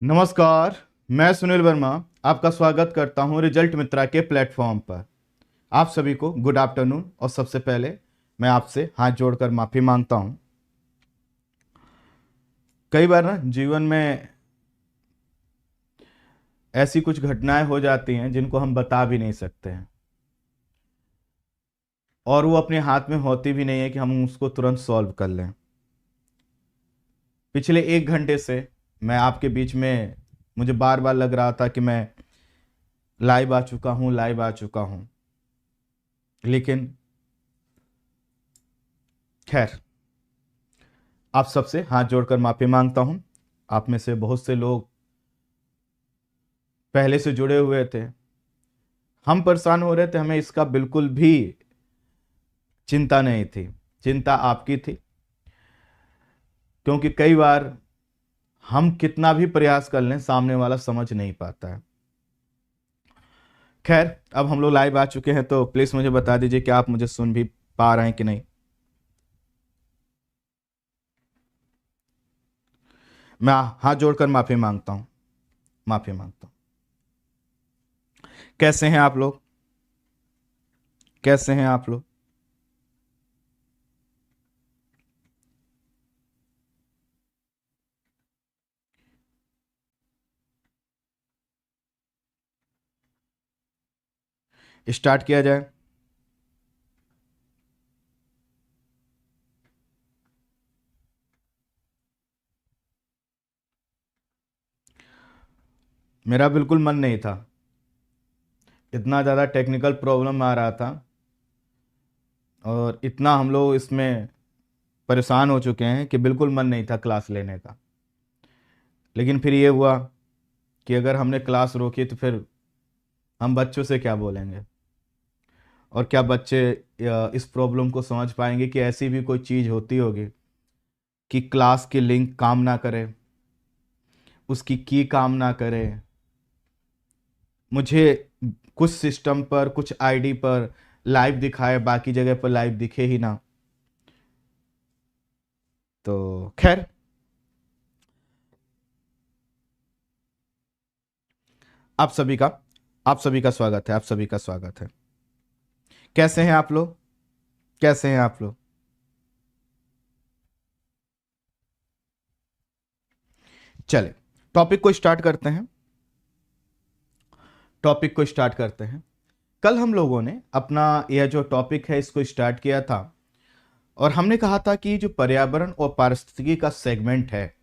नमस्कार। मैं सुनील वर्मा आपका स्वागत करता हूं रिजल्ट मित्रा के प्लेटफॉर्म पर। आप सभी को गुड आफ्टरनून। और सबसे पहले मैं आपसे हाथ जोड़कर माफ़ी मांगता हूं। कई बार ना जीवन में ऐसी कुछ घटनाएं हो जाती हैं जिनको हम बता भी नहीं सकते हैं, और वो अपने हाथ में होती भी नहीं है कि हम उसको तुरंत सॉल्व कर लें। पिछले 1 घंटे से मैं आपके बीच में, मुझे बार बार लग रहा था कि मैं लाइव आ चुका हूं, लाइव आ चुका हूं, लेकिन खैर, आप सबसे हाथ जोड़कर माफी मांगता हूं। आप में से बहुत से लोग पहले से जुड़े हुए थे, हम परेशान हो रहे थे, हमें इसका बिल्कुल भी चिंता नहीं थी। चिंता आपकी थी, क्योंकि कई बार हम कितना भी प्रयास कर लें सामने वाला समझ नहीं पाता है। खैर, अब हम लोग लाइव आ चुके हैं, तो प्लीज मुझे बता दीजिए कि आप मुझे सुन भी पा रहे हैं कि नहीं। मैं हाथ जोड़कर माफी मांगता हूं, माफी मांगता हूं। कैसे हैं आप लोग? कैसे हैं आप लोग? स्टार्ट किया जाए। मेरा बिल्कुल मन नहीं था, इतना ज़्यादा टेक्निकल प्रॉब्लम आ रहा था और इतना हम लोग इसमें परेशान हो चुके हैं कि बिल्कुल मन नहीं था क्लास लेने का। लेकिन फिर ये हुआ कि अगर हमने क्लास रोकी तो फिर हम बच्चों से क्या बोलेंगे, और क्या बच्चे इस प्रॉब्लम को समझ पाएंगे कि ऐसी भी कोई चीज़ होती होगी कि क्लास की लिंक काम ना करे, उसकी की काम ना करे, मुझे कुछ सिस्टम पर, कुछ आईडी पर लाइव दिखाए, बाकी जगह पर लाइव दिखे ही ना। तो खैर, आप सभी का आप सभी का स्वागत है, आप सभी का स्वागत है। कैसे हैं आप लोग? कैसे हैं आप लोग? चले, टॉपिक को स्टार्ट करते हैं। टॉपिक को स्टार्ट करते हैं। कल हम लोगों ने अपना यह जो टॉपिक है इसको स्टार्ट किया था, और हमने कहा था कि जो पर्यावरण और पारिस्थितिकी का सेगमेंट है,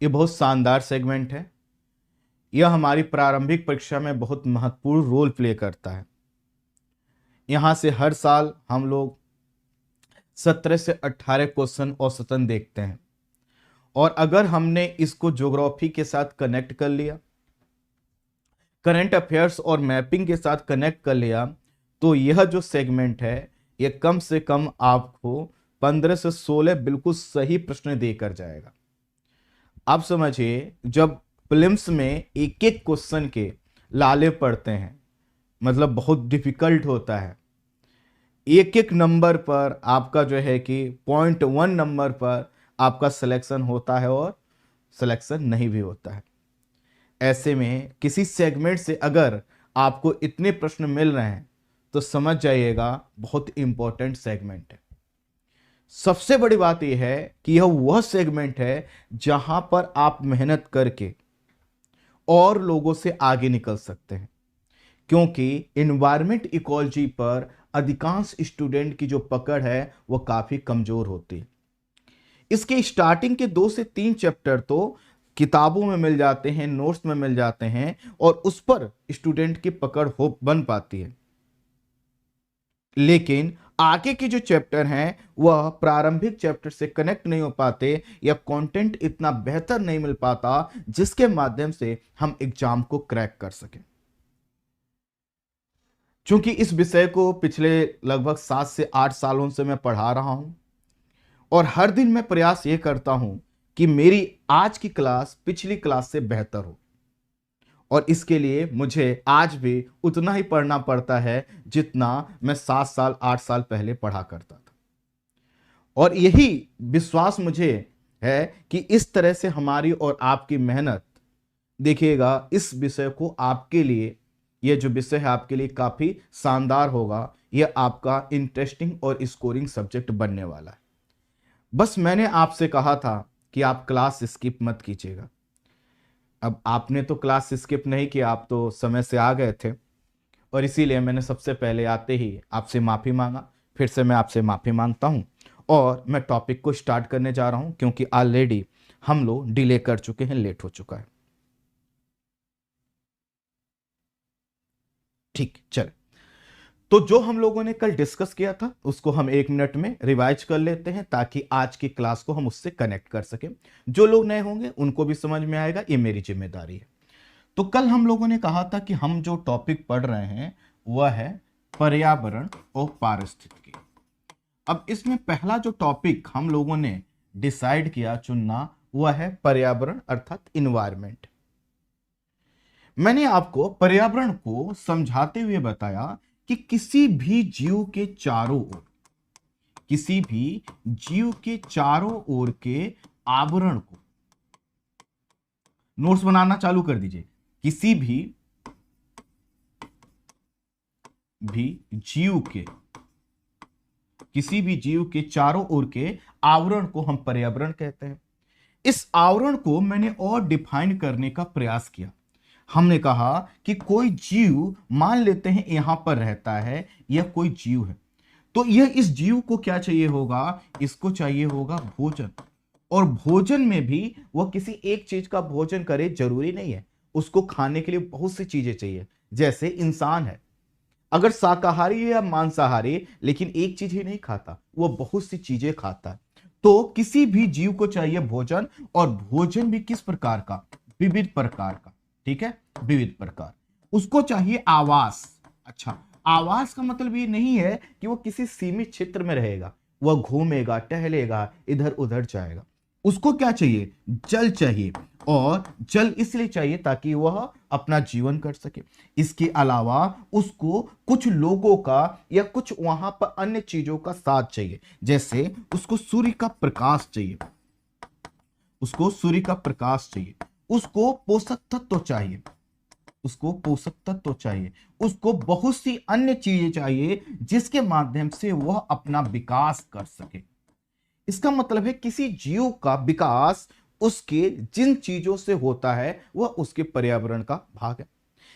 ये बहुत शानदार सेगमेंट है। यह हमारी प्रारंभिक परीक्षा में बहुत महत्वपूर्ण रोल प्ले करता है। यहाँ से हर साल हम लोग 17 से 18 क्वेश्चन औसतन देखते हैं, और अगर हमने इसको ज्योग्राफी के साथ कनेक्ट कर लिया, करंट अफेयर्स और मैपिंग के साथ कनेक्ट कर लिया, तो यह जो सेगमेंट है ये कम से कम आपको 15 से 16 बिल्कुल सही प्रश्न देकर जाएगा। आप समझिए, जब प्रीलिम्स में एक एक क्वेश्चन के लाले पड़ते हैं, मतलब बहुत डिफिकल्ट होता है। एक एक नंबर पर आपका जो है कि 0.1 नंबर पर आपका सिलेक्शन होता है, और सिलेक्शन नहीं भी होता है। ऐसे में किसी सेगमेंट से अगर आपको इतने प्रश्न मिल रहे हैं तो समझ जाइएगा बहुत इंपॉर्टेंट सेगमेंट है। सबसे बड़ी बात यह है कि यह वह सेगमेंट है जहां पर आप मेहनत करके और लोगों से आगे निकल सकते हैं, क्योंकि इन्वायरमेंट इकोलॉजी पर अधिकांश स्टूडेंट की जो पकड़ है वह काफी कमजोर होती है। इसके स्टार्टिंग के 2 से 3 चैप्टर तो किताबों में मिल जाते हैं, नोट्स में मिल जाते हैं, और उस पर स्टूडेंट की पकड़ हो बन पाती है। लेकिन आगे के जो चैप्टर हैं वह प्रारंभिक चैप्टर से कनेक्ट नहीं हो पाते, या कंटेंट इतना बेहतर नहीं मिल पाता जिसके माध्यम से हम एग्जाम को क्रैक कर सकें। चूंकि इस विषय को पिछले लगभग 7 से 8 सालों से मैं पढ़ा रहा हूं, और हर दिन मैं प्रयास ये करता हूं कि मेरी आज की क्लास पिछली क्लास से बेहतर हो, और इसके लिए मुझे आज भी उतना ही पढ़ना पड़ता है जितना मैं 7 साल 8 साल पहले पढ़ा करता था। और यही विश्वास मुझे है कि इस तरह से हमारी और आपकी मेहनत देखिएगा इस विषय को आपके लिए, ये जो विषय है आपके लिए काफी शानदार होगा। यह आपका इंटरेस्टिंग और स्कोरिंग सब्जेक्ट बनने वाला है। बस मैंने आपसे कहा था कि आप क्लास स्किप मत कीजिएगा। अब आपने तो क्लास स्किप नहीं किया, आप तो समय से आ गए थे, और इसीलिए मैंने सबसे पहले आते ही आपसे माफ़ी मांगा। फिर से मैं आपसे माफ़ी मांगता हूं और मैं टॉपिक को स्टार्ट करने जा रहा हूं, क्योंकि ऑलरेडी हम लोग डिले कर चुके हैं, लेट हो चुका है। ठीक, चल। तो जो हम लोगों ने कल डिस्कस किया था उसको हम 1 मिनट में रिवाइज कर लेते हैं, ताकि आज की क्लास को हम उससे कनेक्ट कर सकें। जो लोग नए होंगे उनको भी समझ में आएगा, ये मेरी जिम्मेदारी है। तो कल हम लोगों ने कहा था कि हम जो टॉपिक पढ़ रहे हैं वह है पर्यावरण और पारिस्थितिकी। अब इसमें पहला जो टॉपिक हम लोगों ने डिसाइड किया चुनना वह है पर्यावरण अर्थात इन्वायरमेंट। मैंने आपको पर्यावरण को समझाते हुए बताया कि किसी भी जीव के चारों ओर, किसी भी जीव के चारों ओर के आवरण को, नोट्स बनाना चालू कर दीजिए, किसी भी जीव के, किसी भी जीव के चारों ओर के आवरण को हम पर्यावरण कहते हैं। इस आवरण को मैंने और डिफाइन करने का प्रयास किया। हमने कहा कि कोई जीव, मान लेते हैं यहां पर रहता है, यह कोई जीव है, तो यह इस जीव को क्या चाहिए होगा, इसको चाहिए होगा भोजन। और भोजन में भी वह किसी एक चीज का भोजन करे जरूरी नहीं है, उसको खाने के लिए बहुत सी चीजें चाहिए। जैसे इंसान है, अगर शाकाहारी या मांसाहारी, लेकिन एक चीज ही नहीं खाता, वह बहुत सी चीजें खाता है। तो किसी भी जीव को चाहिए भोजन, और भोजन भी किस प्रकार का, विविध प्रकार का। ठीक है, विविध प्रकार। उसको चाहिए आवास। अच्छा, आवास का मतलब ये नहीं है कि वो किसी सीमित क्षेत्र में रहेगा, वह घूमेगा, टहलेगा, इधर उधर जाएगा। उसको क्या चाहिए, जल चाहिए, और जल इसलिए चाहिए ताकि वह अपना जीवन कर सके। इसके अलावा उसको कुछ लोगों का या कुछ वहां पर अन्य चीजों का साथ चाहिए। जैसे उसको सूर्य का प्रकाश चाहिए, उसको सूर्य का प्रकाश चाहिए, उसको पोषक तत्व चाहिए, उसको पोषक तत्व चाहिए, उसको बहुत सी अन्य चीजें चाहिए जिसके माध्यम से वह अपना विकास कर सके। इसका मतलब है किसी जीव का विकास उसके जिन चीजों से होता है वह उसके पर्यावरण का भाग है।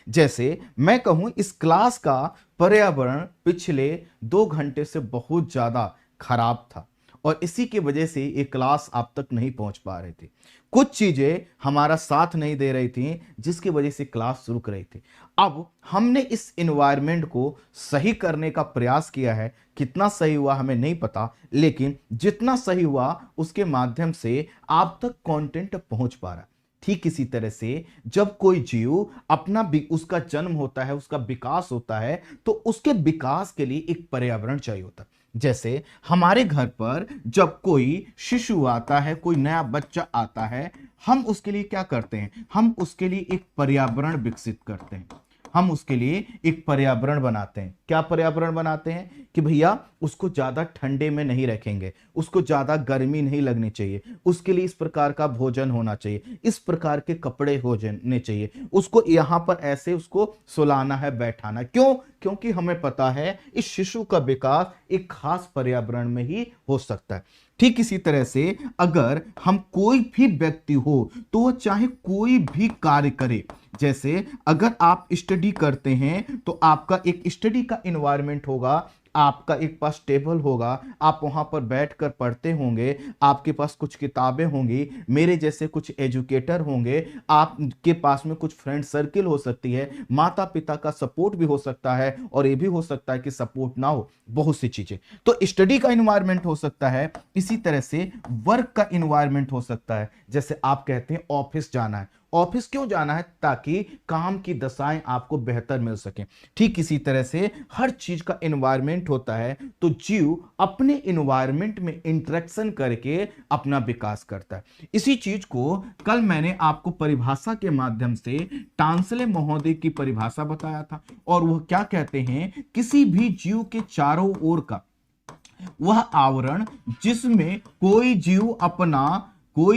जैसे मैं कहूं इस क्लास का पर्यावरण पिछले 2 घंटे से बहुत ज्यादा खराब था, और इसी की वजह से ये क्लास आप तक नहीं पहुंच पा रही थी। कुछ चीजें हमारा साथ नहीं दे रही थी, जिसकी वजह से क्लास रुक रही थी। अब हमने इस एनवायरनमेंट को सही करने का प्रयास किया है। कितना सही हुआ हमें नहीं पता, लेकिन जितना सही हुआ उसके माध्यम से आप तक कंटेंट पहुंच पा रहा है। ठीक इसी तरह से जब कोई जीव अपना उसका जन्म होता है, उसका विकास होता है, तो उसके विकास के लिए एक पर्यावरण चाहिए होता है। जैसे हमारे घर पर जब कोई शिशु आता है, कोई नया बच्चा आता है, हम उसके लिए क्या करते हैं, हम उसके लिए एक पर्यावरण विकसित करते हैं, हम उसके लिए एक पर्यावरण बनाते हैं। क्या पर्यावरण बनाते हैं कि भैया उसको ज्यादा ठंडे में नहीं रखेंगे, उसको ज्यादा गर्मी नहीं लगनी चाहिए, उसके लिए इस प्रकार का भोजन होना चाहिए, इस प्रकार के कपड़े होने चाहिए, उसको यहां पर ऐसे उसको सुलाना है, बैठाना। क्यों? क्योंकि हमें पता है इस शिशु का विकास एक खास पर्यावरण में ही हो सकता है। ठीक इसी तरह से अगर हम कोई भी व्यक्ति हो तो वह चाहे कोई भी कार्य करे, जैसे अगर आप स्टडी करते हैं तो आपका एक स्टडी का एनवायरनमेंट होगा, आपका एक पास टेबल होगा, आप वहां पर बैठकर पढ़ते होंगे, आपके पास कुछ किताबें होंगी, मेरे जैसे कुछ एजुकेटर होंगे, आपके पास में कुछ फ्रेंड सर्किल हो सकती है, माता पिता का सपोर्ट भी हो सकता है, और ये भी हो सकता है कि सपोर्ट ना हो, बहुत सी चीजें। तो स्टडी का एनवायरनमेंट हो सकता है, इसी तरह से वर्क का एनवायरनमेंट हो सकता है। जैसे आप कहते हैं ऑफिस जाना है, ऑफिस क्यों जाना है, ताकि काम की दशाएं आपको बेहतर मिल सके। ठीक इसी तरह से हर चीज का एनवायरनमेंट होता है, तो जीव अपने एनवायरनमेंट में इंटरेक्शन करके अपना विकास करता है। इसी चीज को कल मैंने आपको परिभाषा के माध्यम से टांसले महोदय की परिभाषा बताया था, और वह क्या कहते हैं, किसी भी जीव के चारों ओर का वह आवरण जिसमें कोई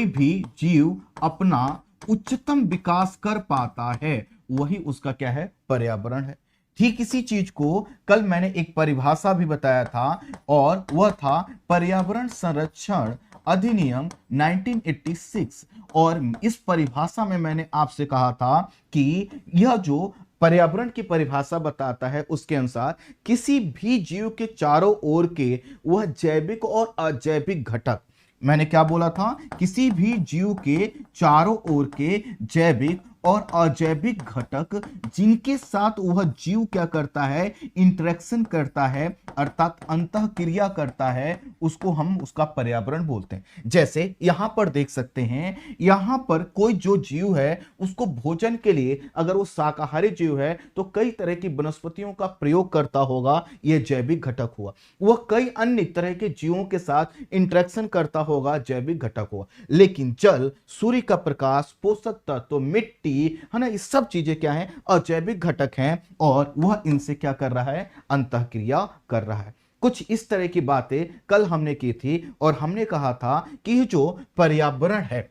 भी जीव अपना उच्चतम विकास कर पाता है, वही उसका क्या है, पर्यावरण है। ठीक इसी चीज को कल मैंने एक परिभाषा भी बताया था, और वह था पर्यावरण संरक्षण अधिनियम 1986। और इस परिभाषा में मैंने आपसे कहा था कि यह जो पर्यावरण की परिभाषा बताता है उसके अनुसार किसी भी जीव के चारों ओर के वह जैविक और अजैविक घटक, मैंने क्या बोला था, किसी भी जीव के चारों ओर के जैविक और अजैविक घटक जिनके साथ वह जीव क्या करता है, इंटरेक्शन करता है, अर्थात अंतः क्रिया करता है, उसको हम उसका पर्यावरण बोलते हैं। जैसे यहां पर देख सकते हैं, यहां पर कोई जो जीव है उसको भोजन के लिए, अगर वो शाकाहारी जीव है तो कई तरह की वनस्पतियों का प्रयोग करता होगा, यह जैविक घटक हुआ। वह कई अन्य तरह के जीवों के साथ इंटरेक्शन करता होगा, जैविक घटक हुआ। लेकिन जल, सूर्य का प्रकाश, पोषक तत्व, मिट्टी, है ना, ये सब चीजें क्या हैं, अजैविक घटक हैं, और वह इनसे क्या कर रहा है, अंतःक्रिया कर रहा है। कुछ इस तरह की बातें कल हमने की थी, और हमने कहा था कि ये जो पर्यावरण है,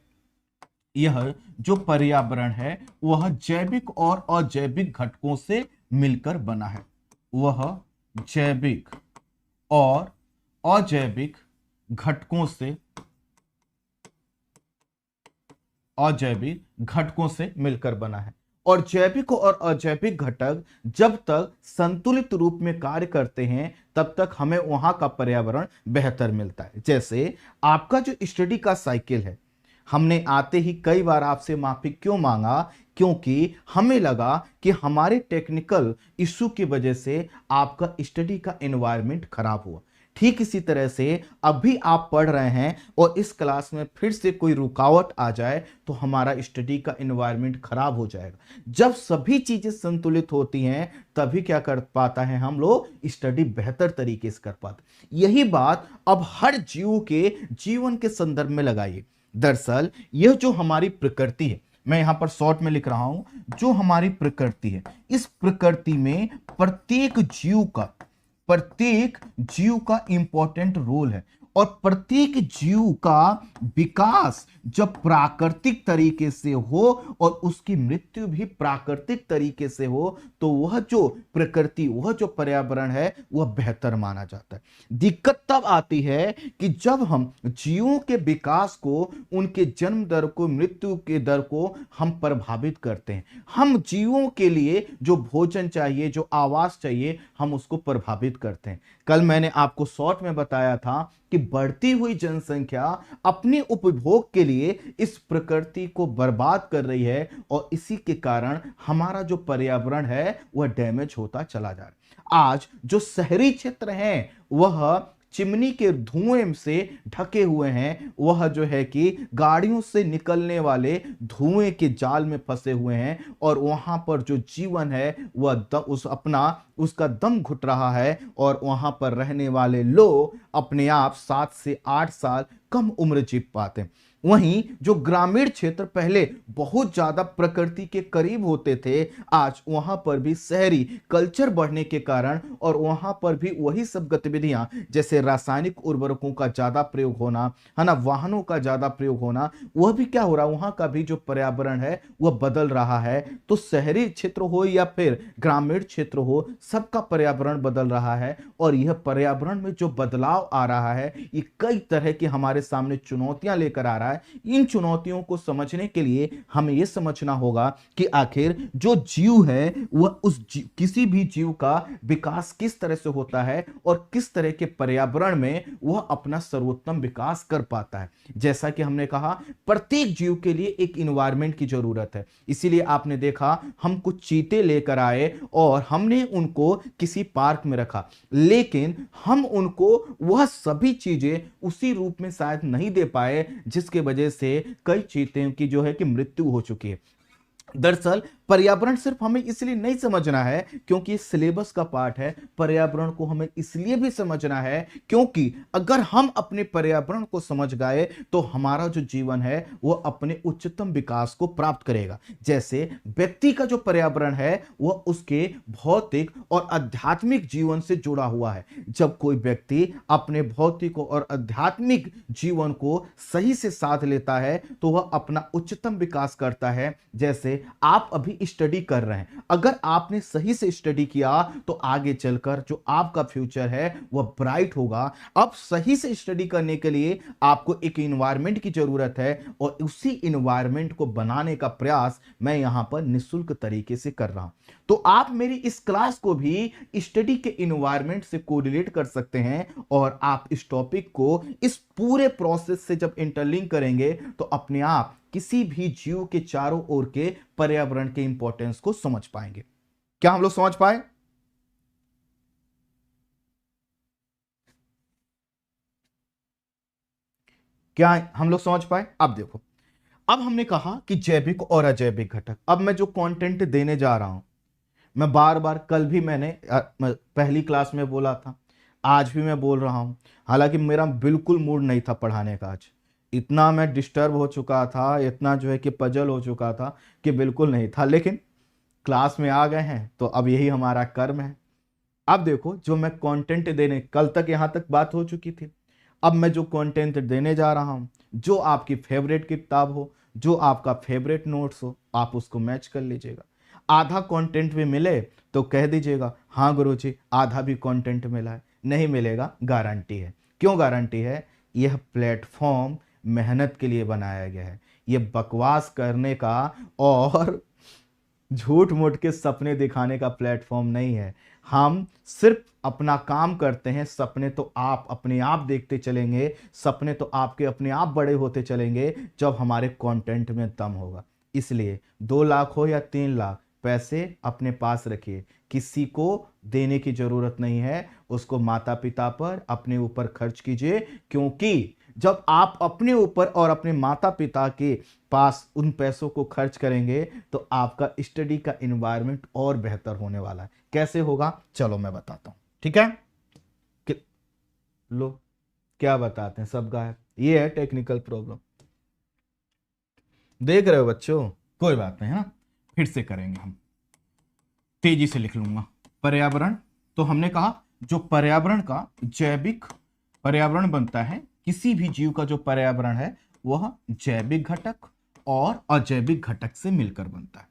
यह जो पर्यावरण है वह जैविक और अजैविक घटकों से मिलकर बना है। वह जैविक और अजैविक घटकों से मिलकर बना है। और जैविक और अजैविक घटक जब तक संतुलित रूप में कार्य करते हैं तब तक हमें वहां का पर्यावरण बेहतर मिलता है। जैसे आपका जो स्टडी का साइकिल है, हमने आते ही कई बार आपसे माफी क्यों मांगा, क्योंकि हमें लगा कि हमारे टेक्निकल इश्यू की वजह से आपका स्टडी का एनवायरनमेंट खराब हुआ। ठीक इसी तरह से अभी आप पढ़ रहे हैं और इस क्लास में फिर से कोई रुकावट आ जाए तो हमारा स्टडी का एनवायरनमेंट खराब हो जाएगा। जब सभी चीजें संतुलित होती हैं तभी क्या कर पाता है, हम लोग स्टडी बेहतर तरीके से कर पाते। यही बात अब हर जीव के जीवन के संदर्भ में लगाइए। दरअसल यह जो हमारी प्रकृति है, मैं यहां पर शॉर्ट में लिख रहा हूं, जो हमारी प्रकृति है, इस प्रकृति में प्रत्येक जीव का इंपॉर्टेंट रोल है। और प्रत्येक जीव का विकास जब प्राकृतिक तरीके से हो और उसकी मृत्यु भी प्राकृतिक तरीके से हो तो वह जो प्रकृति, वह जो पर्यावरण है वह बेहतर माना जाता है। दिक्कत तब आती है कि जब हम जीवों के विकास को, उनके जन्म दर को, मृत्यु के दर को हम प्रभावित करते हैं। हम जीवों के लिए जो भोजन चाहिए, जो आवास चाहिए, हम उसको प्रभावित करते हैं। कल मैंने आपको शॉर्ट में बताया था कि बढ़ती हुई जनसंख्या अपने उपभोग के लिए इस प्रकृति को बर्बाद कर रही है, और इसी के कारण हमारा जो पर्यावरण है वह डैमेज होता चला जा रहा है। आज जो शहरी क्षेत्र हैं वह चिमनी के धुएं से ढके हुए हैं, वह जो है कि गाड़ियों से निकलने वाले धुएं के जाल में फंसे हुए हैं, और वहां पर जो जीवन है वह उसका दम घुट रहा है, और वहां पर रहने वाले लोग अपने आप 7 से 8 साल कम उम्र जी पाते हैं। वहीं जो ग्रामीण क्षेत्र पहले बहुत ज्यादा प्रकृति के करीब होते थे, आज वहां पर भी शहरी कल्चर बढ़ने के कारण और वहां पर भी वही सब गतिविधियां, जैसे रासायनिक उर्वरकों का ज्यादा प्रयोग होना, है ना, वाहनों का ज्यादा प्रयोग होना, वह भी क्या हो रहा है, वहां का भी जो पर्यावरण है वह बदल रहा है। तो शहरी क्षेत्र हो या फिर ग्रामीण क्षेत्र हो, सबका पर्यावरण बदल रहा है, और यह पर्यावरण में जो बदलाव आ रहा है ये कई तरह के हमारे सामने चुनौतियां लेकर आ रहा है। इन चुनौतियों को समझने के लिए हमें यह समझना होगा कि आखिर जो जीव है वह किसी भी जीव का विकास किस तरह से होता है और किस तरह के पर्यावरण में वह अपना सर्वोत्तम विकास कर पाता है। जैसा कि हमने कहा, प्रत्येक जीव के लिए एक इन्वायरमेंट की जरूरत है। इसीलिए आपने देखा हम कुछ चीते लेकर आए और हमने उनको किसी पार्क में रखा, लेकिन हम उनको वह सभी चीजें उसी रूप में शायद नहीं दे पाए जिसके वजह से कई चीतों की जो है कि मृत्यु हो चुकी है। दरअसल पर्यावरण सिर्फ हमें इसलिए नहीं समझना है क्योंकि ये सिलेबस का पार्ट है, पर्यावरण को हमें इसलिए भी समझना है क्योंकि अगर हम अपने पर्यावरण को समझ गए तो हमारा जो जीवन है वो अपने उच्चतम विकास को प्राप्त करेगा। जैसे व्यक्ति का जो पर्यावरण है वह उसके भौतिक और आध्यात्मिक जीवन से जुड़ा हुआ है। जब कोई व्यक्ति अपने भौतिक और आध्यात्मिक जीवन को सही से साथ लेता है तो वह अपना उच्चतम विकास करता है। जैसे आप अभी स्टडी कर रहे हैं, अगर आपने सही से स्टडी किया तो आगे चलकर जो आपका फ्यूचर है वह ब्राइट होगा। अब सही से स्टडी करने के लिए आपको एक इन्वायरमेंट की जरूरत है और उसी इन्वायरमेंट को बनाने का प्रयास मैं यहां पर निःशुल्क तरीके से कर रहा हूं। तो आप मेरी इस क्लास को भी स्टडी के इन्वायरमेंट से कोरिलेट कर सकते हैं और आप इस टॉपिक को इस पूरे प्रोसेस से जब इंटरलिंक करेंगे तो अपने आप किसी भी जीव के चारों ओर के पर्यावरण के इंपॉर्टेंस को समझ पाएंगे। क्या हम लोग समझ पाए? क्या हम लोग समझ पाए? अब देखो, अब हमने कहा कि जैविक और अजैविक घटक। अब मैं जो कंटेंट देने जा रहा हूं, मैं बार बार, कल भी मैंने पहली क्लास में बोला था, आज भी मैं बोल रहा हूं। हालांकि मेरा बिल्कुल मूड नहीं था पढ़ाने का, आज इतना मैं डिस्टर्ब हो चुका था, इतना जो है कि पजल हो चुका था कि बिल्कुल नहीं था, लेकिन क्लास में आ गए हैं तो अब यही हमारा कर्म है। अब देखो, जो मैं कंटेंट देने, कल तक यहां तक बात हो चुकी थी, अब मैं जो कंटेंट देने जा रहा हूं, जो आपकी फेवरेट किताब हो, जो आपका फेवरेट नोट्स हो, आप उसको मैच कर लीजिएगा। आधा कंटेंट भी मिले तो कह दीजिएगा हाँ गुरुजी आधा भी कंटेंट मिला है, नहीं मिलेगा गारंटी है। क्यों गारंटी है? यह प्लेटफॉर्म मेहनत के लिए बनाया गया है, यह बकवास करने का और झूठ मूठ के सपने दिखाने का प्लेटफॉर्म नहीं है। हम सिर्फ अपना काम करते हैं, सपने तो आप अपने आप देखते चलेंगे, सपने तो आपके अपने आप बड़े होते चलेंगे जब हमारे कंटेंट में दम होगा। इसलिए 2 लाख हो या 3 लाख पैसे अपने पास रखिए, किसी को देने की जरूरत नहीं है, उसको माता पिता पर, अपने ऊपर खर्च कीजिए। क्योंकि जब आप अपने ऊपर और अपने माता पिता के पास उन पैसों को खर्च करेंगे तो आपका स्टडी का एनवायरनमेंट और बेहतर होने वाला है। कैसे होगा चलो मैं बताता हूं, ठीक है? लो क्या बताते हैं, सब गायब। ये है टेक्निकल प्रॉब्लम, देख रहे हो बच्चों? कोई बात नहीं है ना, फिर से करेंगे हम, तेजी से लिख लूंगा। पर्यावरण, तो हमने कहा जो पर्यावरण का जैविक पर्यावरण बनता है, किसी भी जीव का जो पर्यावरण है वह जैविक घटक और अजैविक घटक से मिलकर बनता है।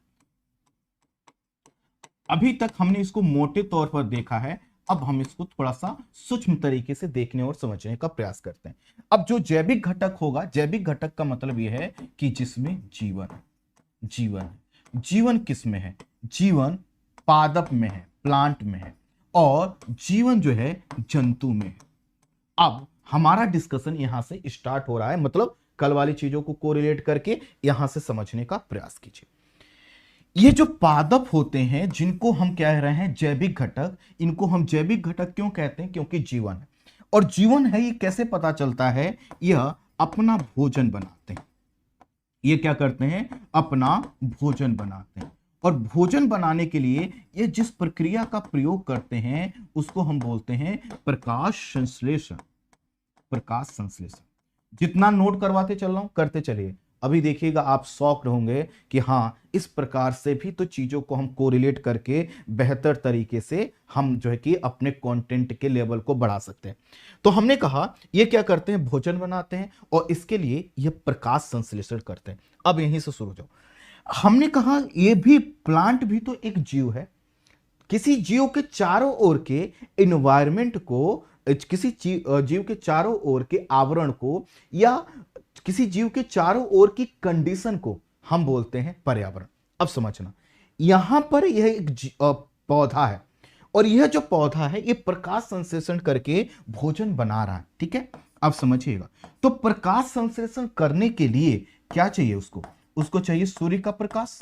अभी तक हमने इसको मोटे तौर पर देखा है, अब हम इसको थोड़ा सा सूक्ष्म तरीके से देखने और समझने का प्रयास करते हैं। अब जो जैविक घटक होगा, जैविक घटक का मतलब यह है कि जिसमें जीवन है। जीवन है, जीवन किस में है? जीवन पादप में है, प्लांट में है, और जीवन जो है जंतु में है। अब हमारा डिस्कशन यहां से स्टार्ट हो रहा है, मतलब कल वाली चीजों को कोरिलेट करके यहां से समझने का प्रयास कीजिए। ये जो पादप होते हैं, जिनको हम कह रहे हैं जैविक घटक, इनको हम जैविक घटक क्यों कहते हैं? क्योंकि जीवन है। और जीवन है ये कैसे पता चलता है? यह अपना भोजन बनाते हैं। ये क्या करते हैं? अपना भोजन बनाते हैं। और भोजन बनाने के लिए ये जिस प्रक्रिया का प्रयोग करते हैं उसको हम बोलते हैं प्रकाश संश्लेषण। प्रकाश संश्लेषण जितना नोट करवाते चल रहा हूं करते चलिए, अभी देखिएगा आप शॉक्ड होंगे कि हाँ, इस प्रकार से भी तो चीजों को हम कोरिलेट करके बेहतर तरीके से हम जो है कि अपने कंटेंट के लेवल को बढ़ा सकते हैं। तो हमने कहा ये क्या करते हैं? भोजन बनाते हैं और इसके लिए ये प्रकाश संश्लेषण करते हैं। अब यहीं से शुरू हो जाओ। हमने कहा ये भी प्लांट भी तो एक जीव है। किसी जीव के चारों ओर के एनवायरनमेंट को, किसी जीव के चारों ओर के आवरण को, या किसी जीव के चारों ओर की कंडीशन को हम बोलते हैं पर्यावरण। अब समझना, यहां पर यह एक पौधा है और यह जो पौधा है ये प्रकाश संश्लेषण करके भोजन बना रहा है, ठीक है? अब समझिएगा, तो प्रकाश संश्लेषण करने के लिए क्या चाहिए उसको? उसको चाहिए सूर्य का प्रकाश।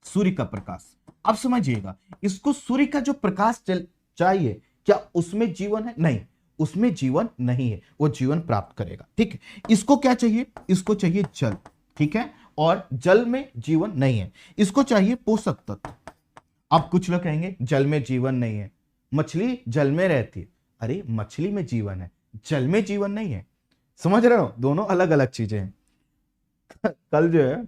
सूर्य का प्रकाश, अब समझिएगा, इसको सूर्य का जो प्रकाश चाहिए, क्या उसमें जीवन है? नहीं, उसमें जीवन नहीं है, वो जीवन प्राप्त करेगा, ठीक है? इसको क्या चाहिए? इसको चाहिए जल, ठीक है? और जल में जीवन नहीं है, इसको चाहिए पोषक तत्व। अब कुछ लोग कहेंगे जल में जीवन नहीं है, मछली जल में रहती है। अरे मछली में जीवन है, जल में जीवन नहीं है। समझ रहे हो, दोनों अलग अलग चीजें हैं। कल जो है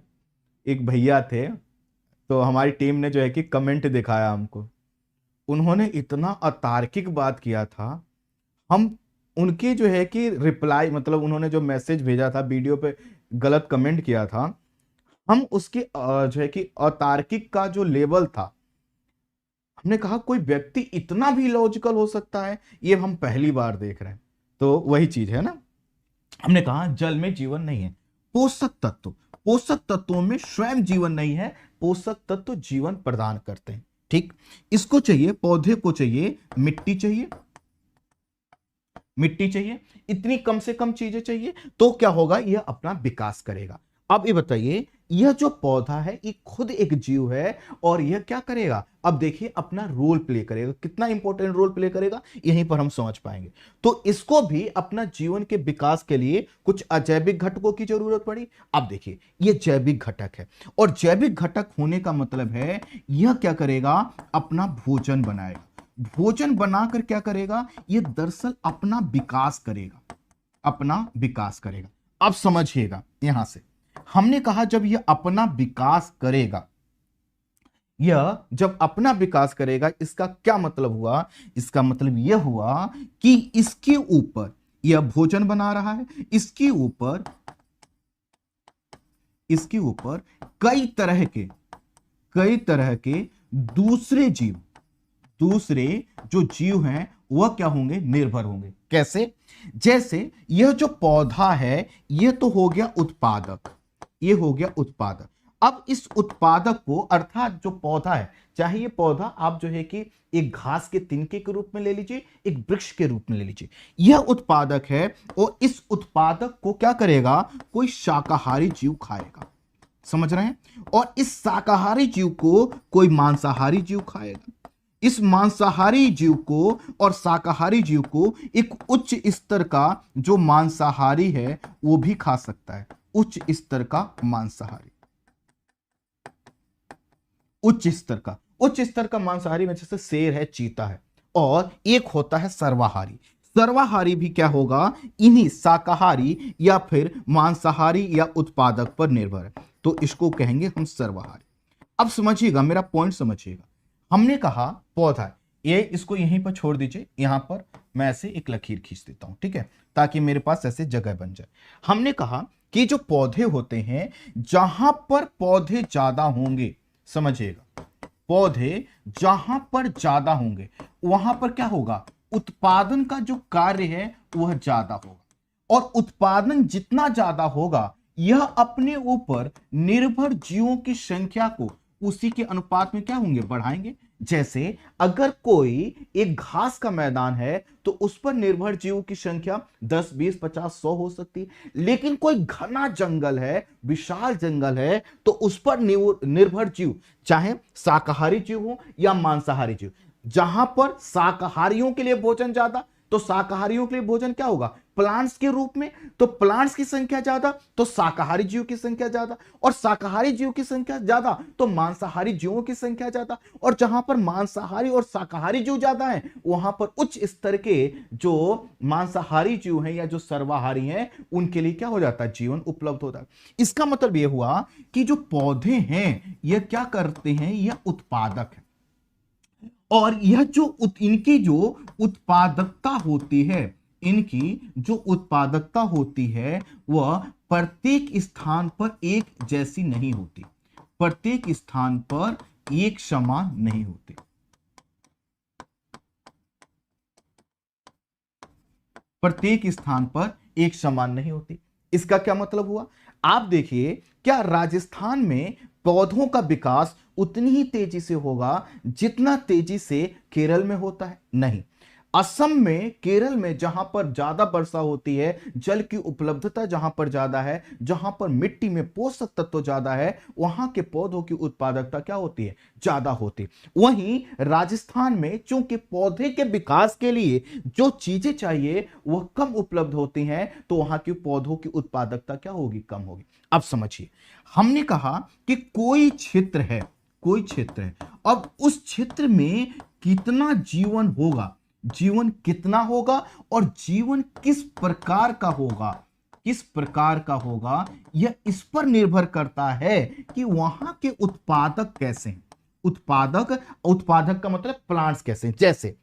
एक भैया थे, तो हमारी टीम ने जो है कि कमेंट दिखाया हमको, उन्होंने इतना अतार्किक बात किया था। हम उनके जो है कि रिप्लाई, मतलब उन्होंने जो मैसेज भेजा था वीडियो पे गलत कमेंट किया था, हम उसके जो है कि अतार्किक का जो लेवल था, हमने कहा कोई व्यक्ति इतना भी लॉजिकल हो सकता है, ये हम पहली बार देख रहे हैं। तो वही चीज है ना, हमने कहा जल में जीवन नहीं है, पोषक तत्व, पोषक तत्वों में स्वयं जीवन नहीं है, पोषक तत्व जीवन प्रदान करते हैं। ठीक, इसको चाहिए, पौधे को चाहिए मिट्टी, चाहिए मिट्टी चाहिए, इतनी कम से कम चीजें चाहिए, तो क्या होगा, यह अपना विकास करेगा। अब ये बताइए, यह जो पौधा है ये खुद एक जीव है और यह क्या करेगा, अब देखिए अपना रोल प्ले करेगा। कितना इंपॉर्टेंट रोल प्ले करेगा, यहीं पर हम समझ पाएंगे। तो इसको भी अपना जीवन के विकास के लिए कुछ अजैविक घटकों की जरूरत पड़ी। अब देखिए यह जैविक घटक है, और जैविक घटक होने का मतलब है यह क्या करेगा, अपना भोजन बनाएगा। भोजन बनाकर क्या करेगा, यह दरअसल अपना विकास करेगा, अपना विकास करेगा। अब समझिएगा, यहां से हमने कहा जब यह अपना विकास करेगा, यह जब अपना विकास करेगा, इसका क्या मतलब हुआ, इसका मतलब यह हुआ कि इसके ऊपर यह भोजन बना रहा है, इसके ऊपर कई तरह के दूसरे जो जीव हैं वह क्या होंगे, निर्भर होंगे। कैसे, जैसे यह जो पौधा है यह तो हो गया उत्पादक, ये हो गया उत्पादक। अब इस उत्पादक को, अर्थात जो पौधा है, चाहे ये पौधा आप जो है कि एक घास के तिनके के रूप में ले लीजिए, एक वृक्ष के रूप में ले लीजिए, यह उत्पादक है, और इस उत्पादक को क्या करेगा, कोई शाकाहारी जीव खाएगा। समझ रहे हैं, और इस शाकाहारी जीव को कोई मांसाहारी जीव खाएगा। इस मांसाहारी जीव को और शाकाहारी जीव को एक उच्च स्तर का जो मांसाहारी है वो भी खा सकता है, उच्च स्तर का मांसाहारी, उच्च स्तर का मांसाहारी में जैसे शेर है, चीता है, और एक होता है सर्वाहारी। सर्वाहारी भी क्या होगा, इन्हीं शाकाहारी या फिर मांसाहारी या उत्पादक पर निर्भर है, तो इसको कहेंगे हम सर्वाहारी। अब समझिएगा, मेरा पॉइंट समझिएगा। हमने कहा पौधा, ये इसको यहीं पर छोड़ दीजिए, यहां पर मैं ऐसे एक लकीर खींच देता हूं, ठीक है, ताकि मेरे पास ऐसे जगह बन जाए। हमने कहा कि जो पौधे होते हैं, जहां पर पौधे ज्यादा होंगे, समझिएगा, पौधे जहां पर ज्यादा होंगे वहां पर क्या होगा, उत्पादन का जो कार्य है वह ज्यादा होगा, और उत्पादन जितना ज्यादा होगा, यह अपने ऊपर निर्भर जीवों की संख्या को उसी के अनुपात में क्या होंगे, बढ़ाएंगे। जैसे अगर कोई एक घास का मैदान है तो उस पर निर्भर जीवों की संख्या 10, 20, 50, 100 हो सकती है, लेकिन कोई घना जंगल है, विशाल जंगल है, तो उस पर निर्भर जीव, चाहे शाकाहारी जीव हो या मांसाहारी जीव, जहां पर शाकाहारियों के लिए भोजन ज्यादा, तो शाकाहारियों के लिए भोजन क्या होगा, प्लांट्स के रूप में, तो प्लांट्स की संख्या ज्यादा तो शाकाहारी जीव की संख्या ज्यादा, और शाकाहारी जीव की संख्या ज्यादा तो मांसाहारी जीवों की संख्या ज्यादा, और जहां पर मांसाहारी और शाकाहारी जीव ज्यादा हैं वहां पर उच्च स्तर के जो मांसाहारी जीव हैं या जो सर्वाहारी हैं उनके लिए क्या हो जाता है, जीवन उपलब्ध होता है। इसका मतलब यह हुआ कि जो पौधे हैं यह क्या करते हैं, यह उत्पादक है, और यह जो इनकी जो उत्पादकता होती है, इनकी जो उत्पादकता होती है वह प्रत्येक स्थान पर एक जैसी नहीं होती, प्रत्येक स्थान पर एक समान नहीं होती, प्रत्येक स्थान पर एक समान नहीं होती। इसका क्या मतलब हुआ, आप देखिए, क्या राजस्थान में पौधों का विकास उतनी ही तेजी से होगा जितना तेजी से केरल में होता है? नहीं। असम में, केरल में जहां पर ज्यादा वर्षा होती है, जल की उपलब्धता जहां पर ज्यादा है, जहां पर मिट्टी में पोषक तत्व ज्यादा है, वहां के पौधों की उत्पादकता क्या होती है? ज्यादा होती है। वहीं राजस्थान में चूंकि पौधे के विकास के लिए जो चीजें चाहिए वह कम उपलब्ध होती हैं, तो वहां के पौधों की उत्पादकता क्या होगी? कम होगी। अब समझिए, हमने कहा कि कोई क्षेत्र है, कोई क्षेत्र है, अब उस क्षेत्र में कितना जीवन होगा, जीवन कितना होगा और जीवन किस प्रकार का होगा, किस प्रकार का होगा, यह इस पर निर्भर करता है कि वहां के उत्पादक कैसे हैं। उत्पादक, उत्पादक का मतलब प्लांट्स कैसे हैं। जैसे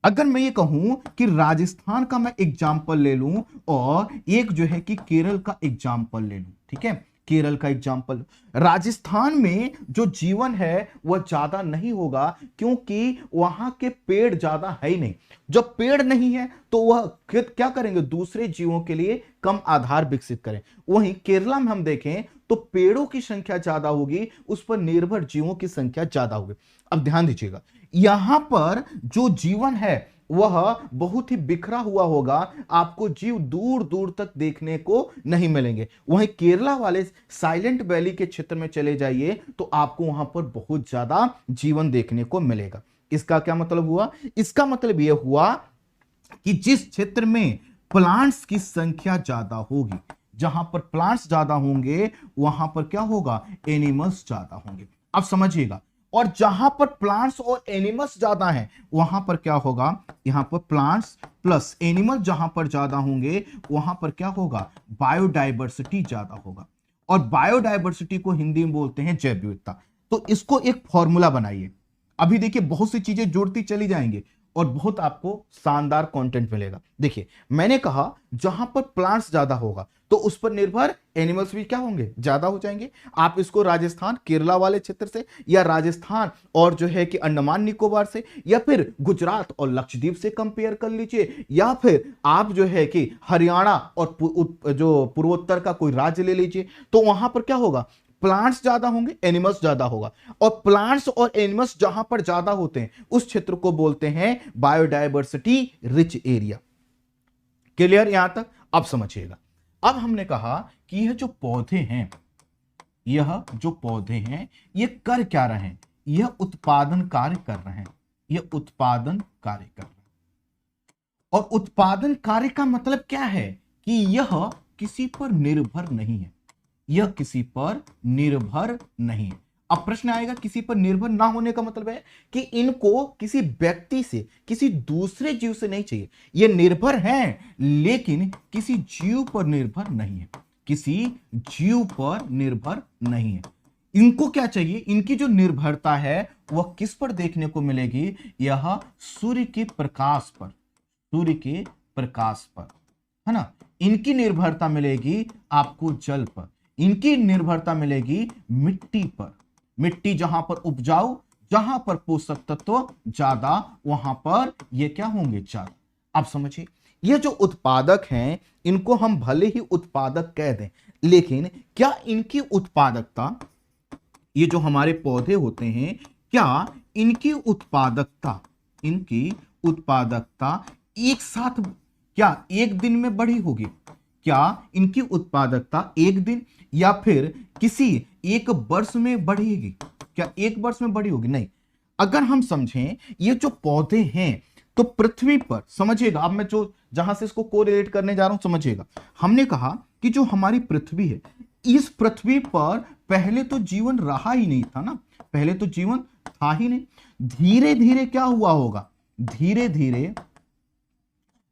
अगर मैं ये कहूं कि राजस्थान का मैं एग्जाम्पल ले लूं और एक जो है कि केरल का एग्जाम्पल ले लूं, ठीक है, केरल का एग्जाम्पल, राजस्थान में जो जीवन है वह ज्यादा नहीं होगा, क्योंकि वहां के पेड़ ज्यादा है ही नहीं। जब पेड़ नहीं है तो वह क्या करेंगे? दूसरे जीवों के लिए कम आधार विकसित करें। वहीं केरला में हम देखें तो पेड़ों की संख्या ज्यादा होगी, उस पर निर्भर जीवों की संख्या ज्यादा होगी। अब ध्यान दीजिएगा, यहां पर जो जीवन है वह बहुत ही बिखरा हुआ होगा, आपको जीव दूर दूर तक देखने को नहीं मिलेंगे। वहीं केरला वाले साइलेंट वैली के क्षेत्र में चले जाइए तो आपको वहां पर बहुत ज्यादा जीवन देखने को मिलेगा। इसका क्या मतलब हुआ? इसका मतलब यह हुआ कि जिस क्षेत्र में प्लांट्स की संख्या ज्यादा होगी, जहां पर प्लांट्स ज्यादा होंगे वहां पर क्या होगा? एनिमल्स ज्यादा होंगे। अब समझिएगा, और जहां पर प्लांट्स और एनिमल्स ज्यादा हैं वहां पर क्या होगा? यहां पर प्लांट्स प्लस एनिमल जहां पर ज्यादा होंगे वहां पर क्या होगा? बायोडाइवर्सिटी ज्यादा होगा। और बायोडाइवर्सिटी को हिंदी में बोलते हैं जैव विविधता। तो इसको एक फॉर्मूला बनाइए। अभी देखिए बहुत सी चीजें जुड़ती चली जाएंगी और बहुत आपको शानदार कंटेंट मिलेगा। देखिए मैंने कहा जहां पर प्लांट्स ज्यादा होगा तो उस पर निर्भर एनिमल्स भी क्या होंगे? ज्यादा हो जाएंगे। आप इसको राजस्थान केरला वाले क्षेत्र से, या राजस्थान और जो है कि अंडमान निकोबार से, या फिर गुजरात और लक्षद्वीप से कंपेयर कर लीजिए, या फिर आप जो है कि हरियाणा और जो पूर्वोत्तर का कोई राज्य ले लीजिए, तो वहां पर क्या होगा? प्लांट्स ज्यादा होंगे, एनिमल्स ज्यादा होगा। और प्लांट्स और एनिमल्स जहां पर ज्यादा होते हैं उस क्षेत्र को बोलते हैं बायोडायवर्सिटी रिच एरिया। क्लियर यहां तक? अब समझिएगा, अब हमने कहा कि यह जो पौधे हैं, यह जो पौधे हैं ये कर क्या रहे हैं? यह उत्पादन कार्य कर रहे हैं, यह उत्पादन कार्य कर रहे हैं। और उत्पादन कार्य का मतलब क्या है? कि यह किसी पर निर्भर नहीं है, यह किसी पर निर्भर नहीं है। अब प्रश्न आएगा, किसी पर निर्भर ना होने का मतलब है कि इनको किसी व्यक्ति से, किसी दूसरे जीव से नहीं चाहिए। ये निर्भर हैं लेकिन किसी जीव पर निर्भर नहीं है, किसी जीव पर निर्भर नहीं है। इनको क्या चाहिए? इनकी जो निर्भरता है वह किस पर देखने को मिलेगी? यह सूर्य के प्रकाश पर, सूर्य के प्रकाश पर, है ना। इनकी निर्भरता मिलेगी आपको जल पर, इनकी निर्भरता मिलेगी मिट्टी पर। मिट्टी जहां पर उपजाऊ, जहां पर पोषक तत्व ज्यादा, वहां पर ये क्या होंगे? ज्यादा। अब समझिए, ये जो उत्पादक हैं इनको हम भले ही उत्पादक कह दें, लेकिन क्या इनकी उत्पादकता, ये जो हमारे पौधे होते हैं, क्या इनकी उत्पादकता, इनकी उत्पादकता एक साथ क्या एक दिन में बढ़ी होगी? क्या इनकी उत्पादकता एक दिन या फिर किसी एक वर्ष में बढ़ेगी? क्या एक वर्ष में बढ़ी होगी? नहीं। अगर हम समझें ये जो पौधे हैं तो पृथ्वी पर, समझिएगा, अब मैं जो जहां से इसको कोरिलेट करने जा रहा हूं समझिएगा, हमने कहा कि जो हमारी पृथ्वी है, इस पृथ्वी पर पहले तो जीवन रहा ही नहीं था ना, पहले तो जीवन था ही नहीं। धीरे धीरे क्या हुआ होगा? धीरे धीरे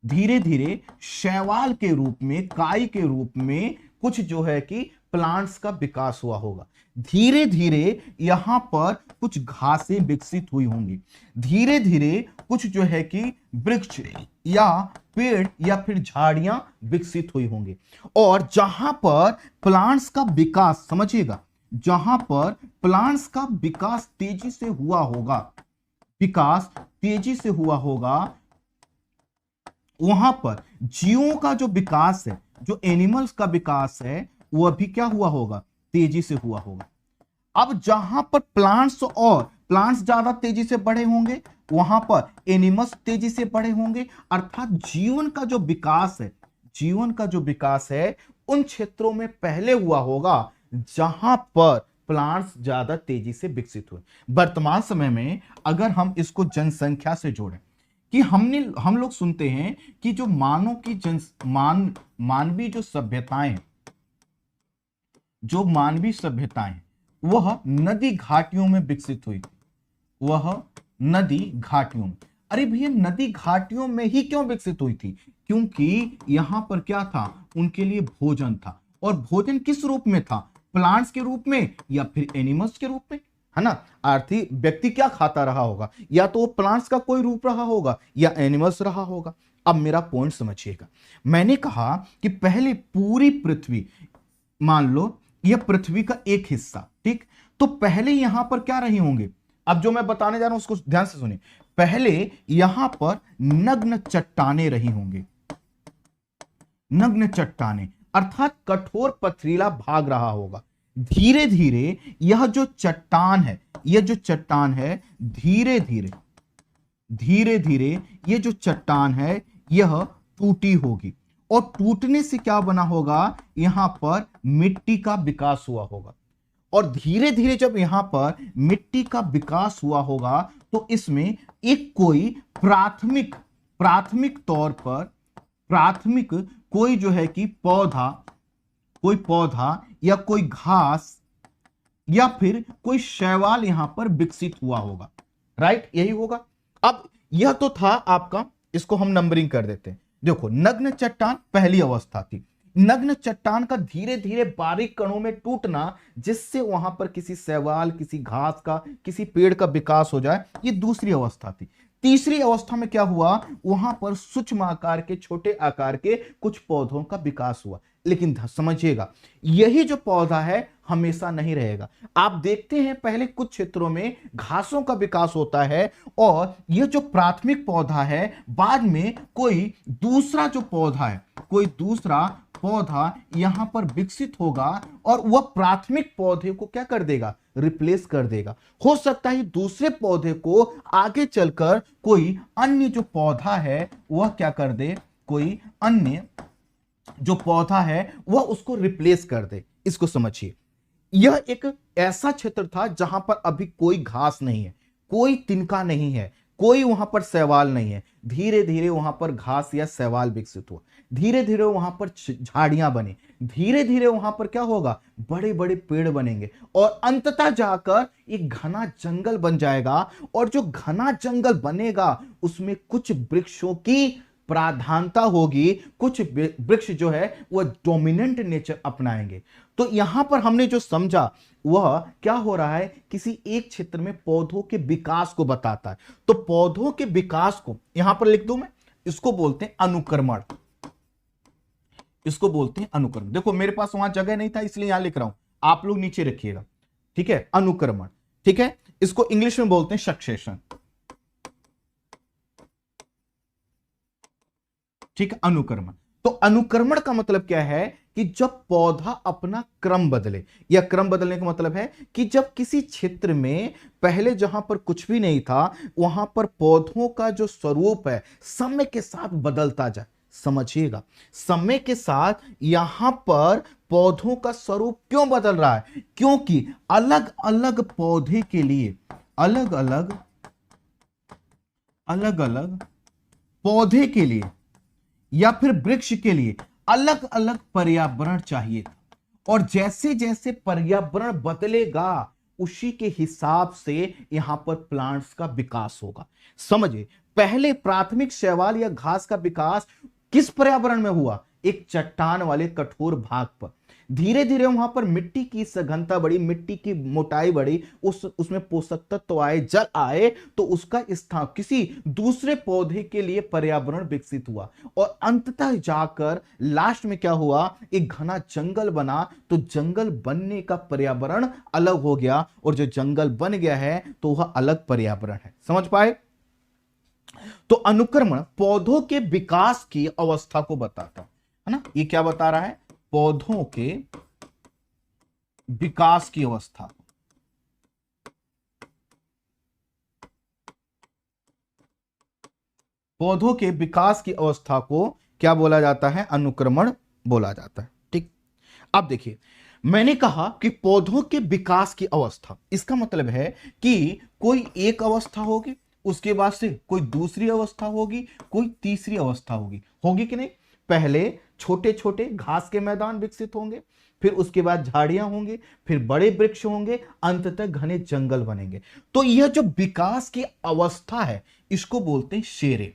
धीरे धीरे शैवाल के रूप में, काई के रूप में कुछ जो है कि प्लांट्स का विकास हुआ होगा। धीरे धीरे यहां पर कुछ घासें विकसित हुई होंगी, धीरे धीरे कुछ जो है कि वृक्ष या पेड़ या फिर झाड़ियां विकसित हुई होंगी। और जहां पर प्लांट्स का विकास, समझिएगा, जहां पर प्लांट्स का विकास तेजी से हुआ होगा, विकास तेजी से हुआ होगा, वहां पर जीवों का जो विकास है, जो एनिमल्स का विकास है, वह भी क्या हुआ होगा? तेजी से हुआ होगा। अब जहां पर प्लांट्स और प्लांट्स ज्यादा तेजी से बड़े होंगे, वहां पर एनिमल्स तेजी से बड़े होंगे। अर्थात जीवन का जो विकास है, जीवन का जो विकास है उन क्षेत्रों में पहले हुआ होगा जहां पर प्लांट्स ज्यादा तेजी से विकसित हुए। वर्तमान समय में अगर हम इसको जनसंख्या से जोड़ें कि हम लोग सुनते हैं कि जो मानव की मानवीय जो सभ्यताएं, जो मानवीय सभ्यताएं वह नदी घाटियों में विकसित हुई थी, वह नदी घाटियों में। अरे भैया नदी घाटियों में ही क्यों विकसित हुई थी? क्योंकि यहां पर क्या था, उनके लिए भोजन था। और भोजन किस रूप में था? प्लांट्स के रूप में या फिर एनिमल्स के रूप में, है ना। आर्थिक व्यक्ति क्या खाता रहा होगा, या तो वो प्लांट्स का कोई रूप रहा होगा या एनिमल्स रहा होगा। अब मेरा पॉइंट समझिएगा, मैंने कहा कि पहले पूरी पृथ्वी, मान लो यह पृथ्वी का एक हिस्सा, ठीक, तो पहले यहां पर क्या रहे होंगे, अब जो मैं बताने जा रहा हूं उसको ध्यान से सुनिए। पहले यहां पर नग्न चट्टाने रही होंगे, नग्न चट्टाने, अर्थात कठोर पथरीला भाग रहा होगा। धीरे धीरे यह जो चट्टान है, यह जो चट्टान है धीरे धीरे धीरे धीरे ये जो चट्टान है यह टूटी होगी, और टूटने से क्या बना होगा, यहां पर मिट्टी का विकास हुआ होगा। और धीरे धीरे जब यहां पर मिट्टी का विकास हुआ होगा तो इसमें एक कोई प्राथमिक प्राथमिक तौर पर प्राथमिक कोई जो है कि पौधा, कोई पौधा या कोई घास या फिर कोई शैवाल यहां पर विकसित हुआ होगा। राइट, यही होगा। अब यह तो था आपका, इसको हम नंबरिंग कर देते हैं। देखो, नग्न चट्टान पहली अवस्था थी। नग्न चट्टान का धीरे धीरे बारीक कणों में टूटना, जिससे वहां पर किसी शैवाल, किसी घास का, किसी पेड़ का विकास हो जाए, ये दूसरी अवस्था थी। तीसरी अवस्था में क्या हुआ, वहां पर सूक्ष्म आकार के, छोटे आकार के कुछ पौधों का विकास हुआ। लेकिन समझिएगा, यही जो पौधा है हमेशा नहीं रहेगा। आप देखते हैं पहले कुछ क्षेत्रों में घासों का विकास होता है, और यह जो प्राथमिक पौधा है बाद में कोई दूसरा जो पौधा है, कोई दूसरा पौधा यहां पर विकसित होगा और वह प्राथमिक पौधे को क्या कर देगा, रिप्लेस कर देगा। हो सकता है दूसरे पौधे को आगे चलकर कोई अन्य जो पौधा है वह क्या कर दे, कोई अन्य जो पौधा है वह उसको रिप्लेस कर दे। इसको समझिए, यह एक ऐसा क्षेत्र था जहां पर अभी कोई घास नहीं है, कोई तिनका नहीं है, कोई वहां पर शैवाल नहीं है। धीरे धीरे वहां पर घास या शैवाल विकसित हुआ, धीरे धीरे वहां पर झाड़ियां बनी, धीरे धीरे वहां पर क्या होगा, बड़े बड़े पेड़ बनेंगे, और अंततः जाकर एक घना जंगल बन जाएगा। और जो घना जंगल बनेगा उसमें कुछ वृक्षों की प्राधानता होगी, कुछ वृक्ष जो है वह डोमिनेंट नेचर अपनाएंगे। तो यहां पर हमने जो समझा वह क्या हो रहा है, किसी एक क्षेत्र में पौधों के विकास को बताता है। तो पौधों के विकास को यहां पर लिख दूं मैं, इसको बोलते हैं अनुक्रमण, इसको बोलते हैं अनुक्रमण। देखो मेरे पास वहां जगह नहीं था इसलिए यहां लिख रहा हूं, आप लोग नीचे रखिएगा, ठीक है, अनुक्रमण, ठीक है। इसको इंग्लिश में बोलते हैं सक्सेशन, ठीक है, अनुक्रमण। तो अनुक्रमण का मतलब क्या है कि जब पौधा अपना क्रम बदले, या क्रम बदलने का मतलब है कि जब किसी क्षेत्र में पहले जहां पर कुछ भी नहीं था वहां पर पौधों का जो स्वरूप है समय के साथ बदलता जाए। समझिएगा, समय के साथ यहां पर पौधों का स्वरूप क्यों बदल रहा है, क्योंकि अलग अलग पौधे के लिए अलग अलग पौधे के लिए या फिर वृक्ष के लिए अलग अलग पर्यावरण चाहिए था। और जैसे जैसे पर्यावरण बदलेगा उसी के हिसाब से यहां पर प्लांट्स का विकास होगा। समझिए, पहले प्राथमिक शैवाल या घास का विकास किस पर्यावरण में हुआ, एक चट्टान वाले कठोर भाग पर। धीरे धीरे वहां पर मिट्टी की सघनता बढ़ी, मिट्टी की मोटाई बढ़ी, उसमें पोषक तत्व आए, जल आए, तो उसका स्थान किसी दूसरे पौधे के लिए पर्यावरण विकसित हुआ। और अंततः जाकर लास्ट में क्या हुआ, एक घना जंगल बना। तो जंगल बनने का पर्यावरण अलग हो गया, और जो जंगल बन गया है तो वह अलग पर्यावरण है। समझ पाए? तो अनुक्रमण पौधों के विकास की अवस्था को बताता है ना। ये क्या बता रहा है, पौधों के विकास की अवस्था। पौधों के विकास की अवस्था को क्या बोला जाता है? अनुक्रमण बोला जाता है। ठीक, अब देखिए, मैंने कहा कि पौधों के विकास की अवस्था, इसका मतलब है कि कोई एक अवस्था होगी, उसके बाद से कोई दूसरी अवस्था होगी, कोई तीसरी अवस्था होगी, होगी कि नहीं? पहले छोटे छोटे घास के मैदान विकसित होंगे, फिर उसके बाद झाड़ियां होंगी, फिर बड़े वृक्ष होंगे, अंततः घने जंगल बनेंगे। तो यह जो विकास की अवस्था है, इसको बोलते हैं शेरे,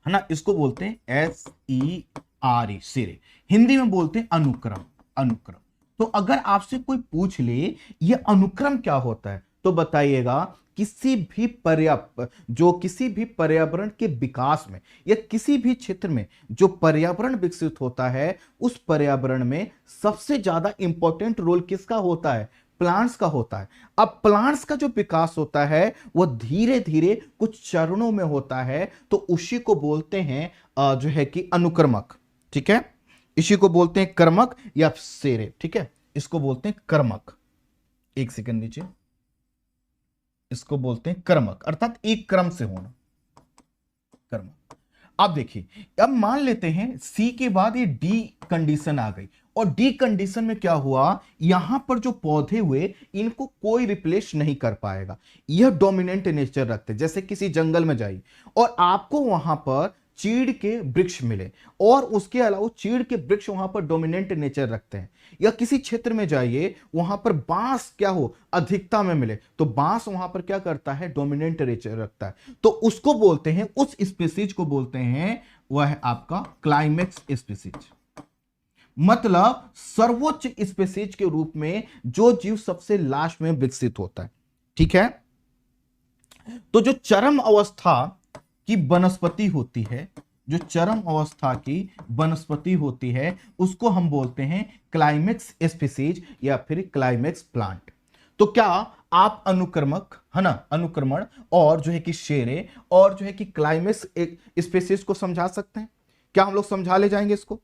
है ना, इसको बोलते हैं SERE, शेरे। हिंदी में बोलते हैं अनुक्रम, अनुक्रम। तो अगर आपसे कोई पूछ ले यह अनुक्रम क्या होता है, तो बताइएगा, किसी भी किसी भी पर्यावरण के विकास में या किसी भी क्षेत्र में जो पर्यावरण विकसित होता है, उस पर्यावरण में सबसे ज्यादा इंपॉर्टेंट रोल किसका होता है? प्लांट्स का होता है। अब प्लांट्स का जो विकास होता है वो धीरे धीरे कुछ चरणों में होता है, तो उसी को बोलते हैं जो है कि अनुक्रमक। ठीक है, इसी को बोलते हैं कर्मक या शेरे। ठीक है, इसको बोलते हैं कर्मक। एक सेकंड नीचे, इसको बोलते हैं कर्मक, अर्थात एक क्रम से होना, कर्मक। अब देखिए, अब मान लेते हैं सी के बाद ये डी कंडीशन आ गई, और डी कंडीशन में क्या हुआ, यहां पर जो पौधे हुए इनको कोई रिप्लेस नहीं कर पाएगा, यह डोमिनेंट नेचर रखते। जैसे किसी जंगल में जाइए और आपको वहां पर चीड़ के वृक्ष मिले, और उसके अलावा चीड़ के वृक्ष वहां पर डोमिनेंट नेचर रखते हैं, या किसी क्षेत्र में जाइए वहां पर बांस क्या हो, अधिकता में मिले, तो बांस वहां पर क्या करता है? डोमिनेंट नेचर रखता है। तो उसको बोलते हैं, उस स्पीसीज को बोलते हैं, वह है आपका क्लाइमेक्स स्पीसीज, मतलब सर्वोच्च स्पीसीज के रूप में जो जीव सबसे लास्ट में विकसित होता है। ठीक है, तो जो चरम अवस्था की वनस्पति होती है, जो चरम अवस्था की वनस्पति होती है, उसको हम बोलते हैं क्लाइमेक्स स्पीसीज या फिर क्लाइमेक्स प्लांट। तो क्या आप अनुक्रमक, है ना, अनुक्रमण, और जो है कि शेरे, और जो है कि क्लाइमेक्स स्पीसीज को समझा सकते हैं? क्या हम लोग समझा ले जाएंगे इसको?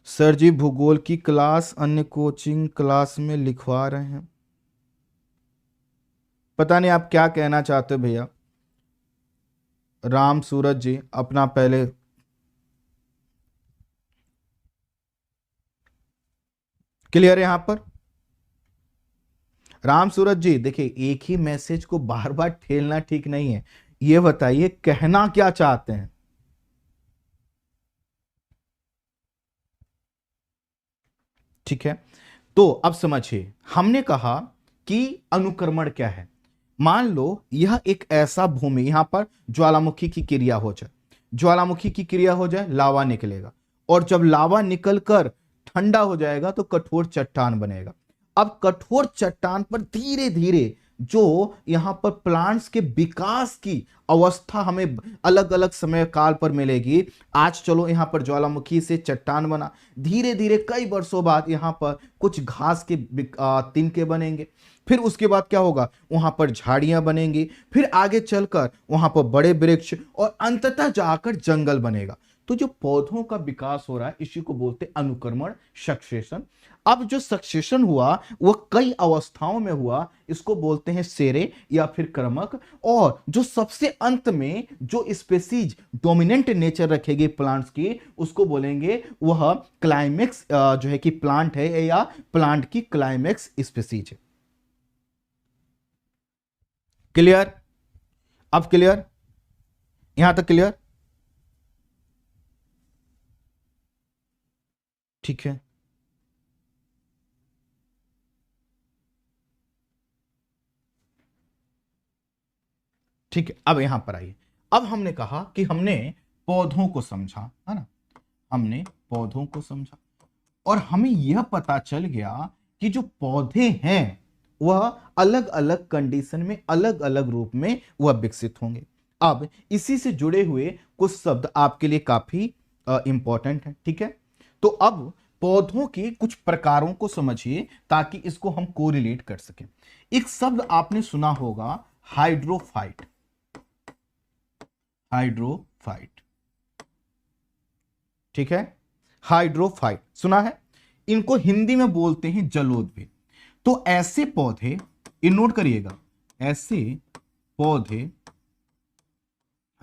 सर जी, भूगोल की क्लास अन्य कोचिंग क्लास में लिखवा रहे हैं। पता नहीं आप क्या कहना चाहते हो भैया। राम सूरज जी, अपना पहले क्लियर है यहां पर? राम सूरज जी, देखिए, एक ही मैसेज को बार बार ठेलना ठीक नहीं है। ये बताइए कहना क्या चाहते हैं। ठीक है, तो अब समझिए, हमने कहा कि अनुक्रमण क्या है। मान लो यह एक ऐसा भूमि, यहां पर ज्वालामुखी की क्रिया हो जाए, ज्वालामुखी की क्रिया हो जाए, लावा निकलेगा, और जब लावा निकलकर ठंडा हो जाएगा तो कठोर चट्टान बनेगा। अब कठोर चट्टान पर धीरे धीरे जो यहां पर प्लांट्स के विकास की अवस्था हमें अलग अलग समय काल पर मिलेगी। आज चलो यहां पर ज्वालामुखी से चट्टान बना, धीरे धीरे कई वर्षों बाद यहां पर कुछ घास के तिनके बनेंगे, फिर उसके बाद क्या होगा, वहां पर झाड़ियां बनेंगी, फिर आगे चलकर वहां पर बड़े वृक्ष, और अंततः जाकर जंगल बनेगा। तो जो पौधों का विकास हो रहा है, इसी को बोलते हैं अनुक्रमण, सक्सेशन। अब जो सक्सेशन हुआ वह कई अवस्थाओं में हुआ, इसको बोलते हैं शेरे या फिर क्रमक। और जो सबसे अंत में जो स्पेसीज डोमिनेंट नेचर रखेगी प्लांट्स की, उसको बोलेंगे वह क्लाइमेक्स जो है कि प्लांट है, या प्लांट की क्लाइमेक्स स्पेसीज है। क्लियर? अब क्लियर? यहां तक क्लियर? ठीक है, ठीक है, अब यहां पर आइए। अब हमने कहा कि हमने पौधों को समझा, है ना, हमने पौधों को समझा, और हमें यह पता चल गया कि जो पौधे हैं वह अलग अलग कंडीशन में, अलग अलग रूप में वह विकसित होंगे। अब इसी से जुड़े हुए कुछ शब्द आपके लिए काफी इंपॉर्टेंट है। ठीक है, तो अब पौधों के कुछ प्रकारों को समझिए ताकि इसको हम कोरिलेट कर सकें। एक शब्द आपने सुना होगा, हाइड्रोफाइट, हाइड्रोफाइट। ठीक है, हाइड्रोफाइट सुना है। इनको हिंदी में बोलते हैं जलोद्भिद। तो ऐसे पौधे, ये नोट करिएगा, ऐसे पौधे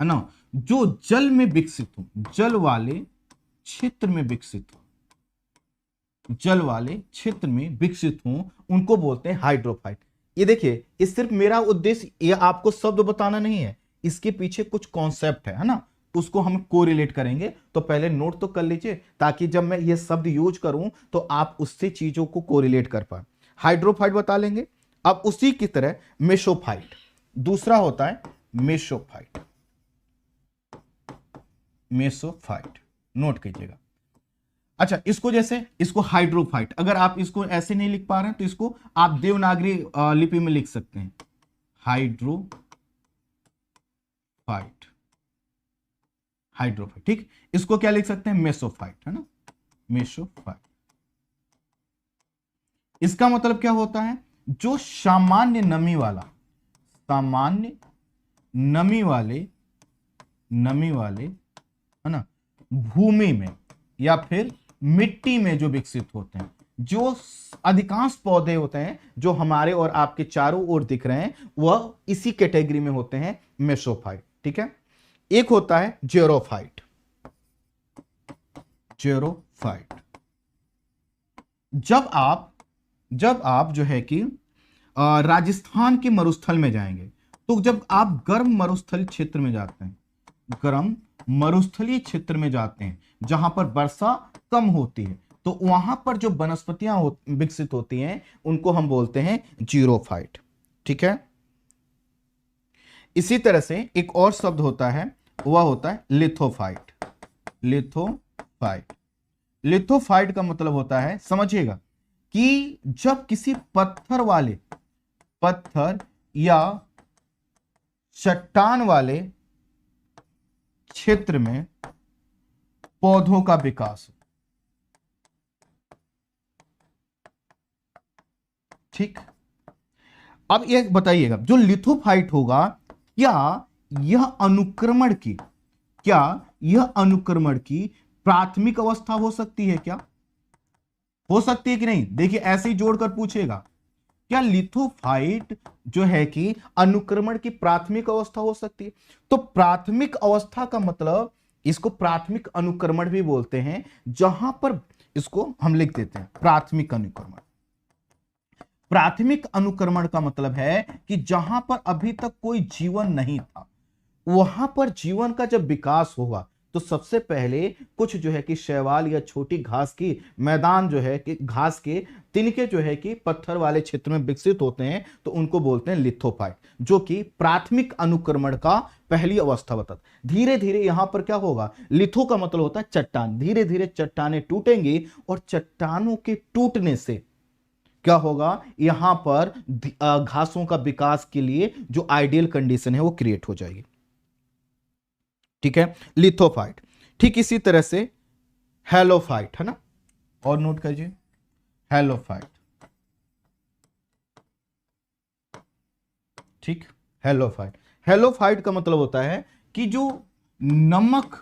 है ना जो जल में विकसित हो, जल वाले क्षेत्र में विकसित हो, जल वाले क्षेत्र में विकसित हो, उनको बोलते हैं हाइड्रोफाइट। ये देखिए, ये सिर्फ मेरा उद्देश्य ये आपको शब्द बताना नहीं है, इसके पीछे कुछ कॉन्सेप्ट है ना, उसको हम कोरिलेट करेंगे। तो पहले नोट तो कर लीजिए, ताकि जब मैं ये शब्द यूज करूं तो आप उससे चीजों को कोरिलेट कर पाए। हाइड्रोफाइट बता लेंगे। अब उसी की तरह मेसोफाइट, दूसरा होता है मेसोफाइट। मेसोफाइट नोट कीजिएगा। अच्छा, इसको जैसे इसको हाइड्रोफाइट, अगर आप इसको ऐसे नहीं लिख पा रहे हैं तो इसको आप देवनागरी लिपि में लिख सकते हैं, हाइड्रोफाइट। हाइड्रोफाइट, ठीक। इसको क्या लिख सकते हैं, मेसोफाइट, है ना, मेसोफाइट। इसका मतलब क्या होता है, जो सामान्य नमी वाला, सामान्य नमी वाले है ना भूमि में या फिर मिट्टी में जो विकसित होते हैं, जो अधिकांश पौधे होते हैं जो हमारे और आपके चारों ओर दिख रहे हैं, वह इसी कैटेगरी में होते हैं, मेसोफाइट, ठीक है। एक होता है जेरोफाइट। जेरोफाइट, जब आप जो है कि राजस्थान के मरुस्थल में जाएंगे, तो जब आप गर्म मरुस्थलीय क्षेत्र में जाते हैं, गर्म मरुस्थलीय क्षेत्र में जाते हैं जहां पर वर्षा कम होती है, तो वहां पर जो वनस्पतियां विकसित होती हैं उनको हम बोलते हैं जीरोफाइट, ठीक है। इसी तरह से एक और शब्द होता है, वह होता है लिथोफाइट। लिथोफाइट, लिथोफाइट का मतलब होता है, समझिएगा, कि जब किसी पत्थर या चट्टान वाले क्षेत्र में पौधों का विकास हो, ठीक। अब ये बताइएगा, जो लिथोफाइट होगा, क्या यह अनुक्रमण की प्राथमिक अवस्था हो सकती है, क्या हो सकती है कि नहीं? देखिए, ऐसे ही जोड़कर पूछेगा, क्या लिथोफाइट जो है कि अनुक्रमण की प्राथमिक अवस्था हो सकती है? तो प्राथमिक अवस्था का मतलब, इसको प्राथमिक अनुक्रमण भी बोलते हैं, जहां पर इसको हम लिख देते हैं प्राथमिक अनुक्रमण। प्राथमिक अनुक्रमण का मतलब है कि जहां पर अभी तक कोई जीवन नहीं था, वहां पर जीवन का जब विकास होगा, तो सबसे पहले कुछ जो है कि शैवाल या छोटी घास की मैदान जो है कि घास के तिनके जो है कि पत्थर वाले क्षेत्र में विकसित होते हैं, तो उनको बोलते हैं लिथोफाइट, जो कि प्राथमिक अनुक्रमण का पहली अवस्था बताता। धीरे धीरे यहां पर क्या होगा, लिथो का मतलब होता है चट्टान, धीरे धीरे चट्टानें टूटेंगी और चट्टानों के टूटने से क्या होगा, यहां पर घासों का विकास के लिए जो आइडियल कंडीशन है वो क्रिएट हो जाएगी, ठीक है, लिथोफाइट। ठीक इसी तरह से हेलोफाइट, है ना, और नोट कीजिए, हेलोफाइट, ठीक। हेलोफाइट, हेलोफाइट का मतलब होता है कि जो नमक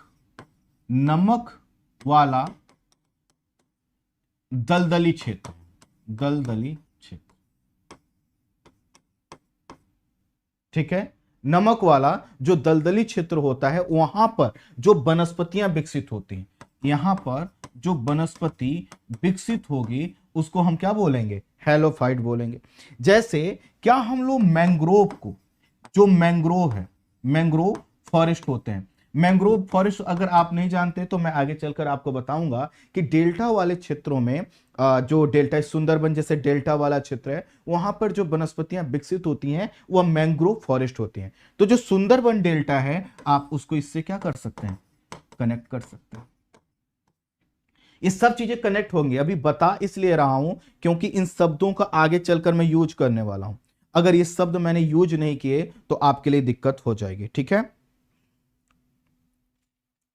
वाला दलदली क्षेत्र, दलदली क्षेत्र, ठीक है, नमक वाला जो दलदली क्षेत्र होता है, वहां पर जो वनस्पतियां विकसित होती हैं, यहां पर जो वनस्पति विकसित होगी उसको हम क्या बोलेंगे, हेलोफाइट बोलेंगे। जैसे क्या हम लोग मैंग्रोव को, जो मैंग्रोव है, मैंग्रोव फॉरेस्ट होते हैं, मैंग्रोव फॉरेस्ट अगर आप नहीं जानते तो मैं आगे चलकर आपको बताऊंगा कि डेल्टा वाले क्षेत्रों में जो डेल्टा सुंदरबन जैसे डेल्टा वाला क्षेत्र है, वहां पर जो वनस्पतियां विकसित होती हैं वह मैंग्रोव फॉरेस्ट होती हैं। तो जो सुंदरबन डेल्टा है, आप उसको इससे क्या कर सकते हैं, कनेक्ट कर सकते हैं। ये सब चीजें कनेक्ट होंगी, अभी बता इसलिए रहा हूं क्योंकि इन शब्दों का आगे चलकर मैं यूज करने वाला हूं। अगर ये शब्द मैंने यूज नहीं किए तो आपके लिए दिक्कत हो जाएगी, ठीक है,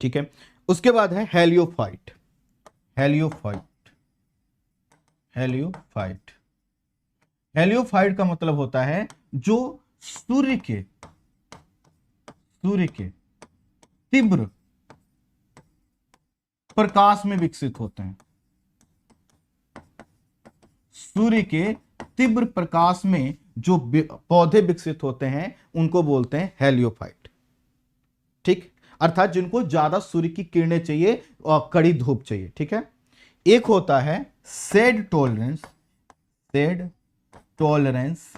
ठीक है। उसके बाद है हेलियोफाइट। हेलियोफाइट, हेलियोफाइट, हेलियोफाइट का मतलब होता है जो सूर्य के तीव्र प्रकाश में विकसित होते हैं, सूर्य के तीव्र प्रकाश में जो पौधे विकसित होते हैं उनको बोलते हैं हेलियोफाइट। ठीक, अर्थात जिनको ज्यादा सूर्य की किरणें चाहिए और कड़ी धूप चाहिए। ठीक है। एक होता है शेड टॉलरेंस, शेड टॉलरेंस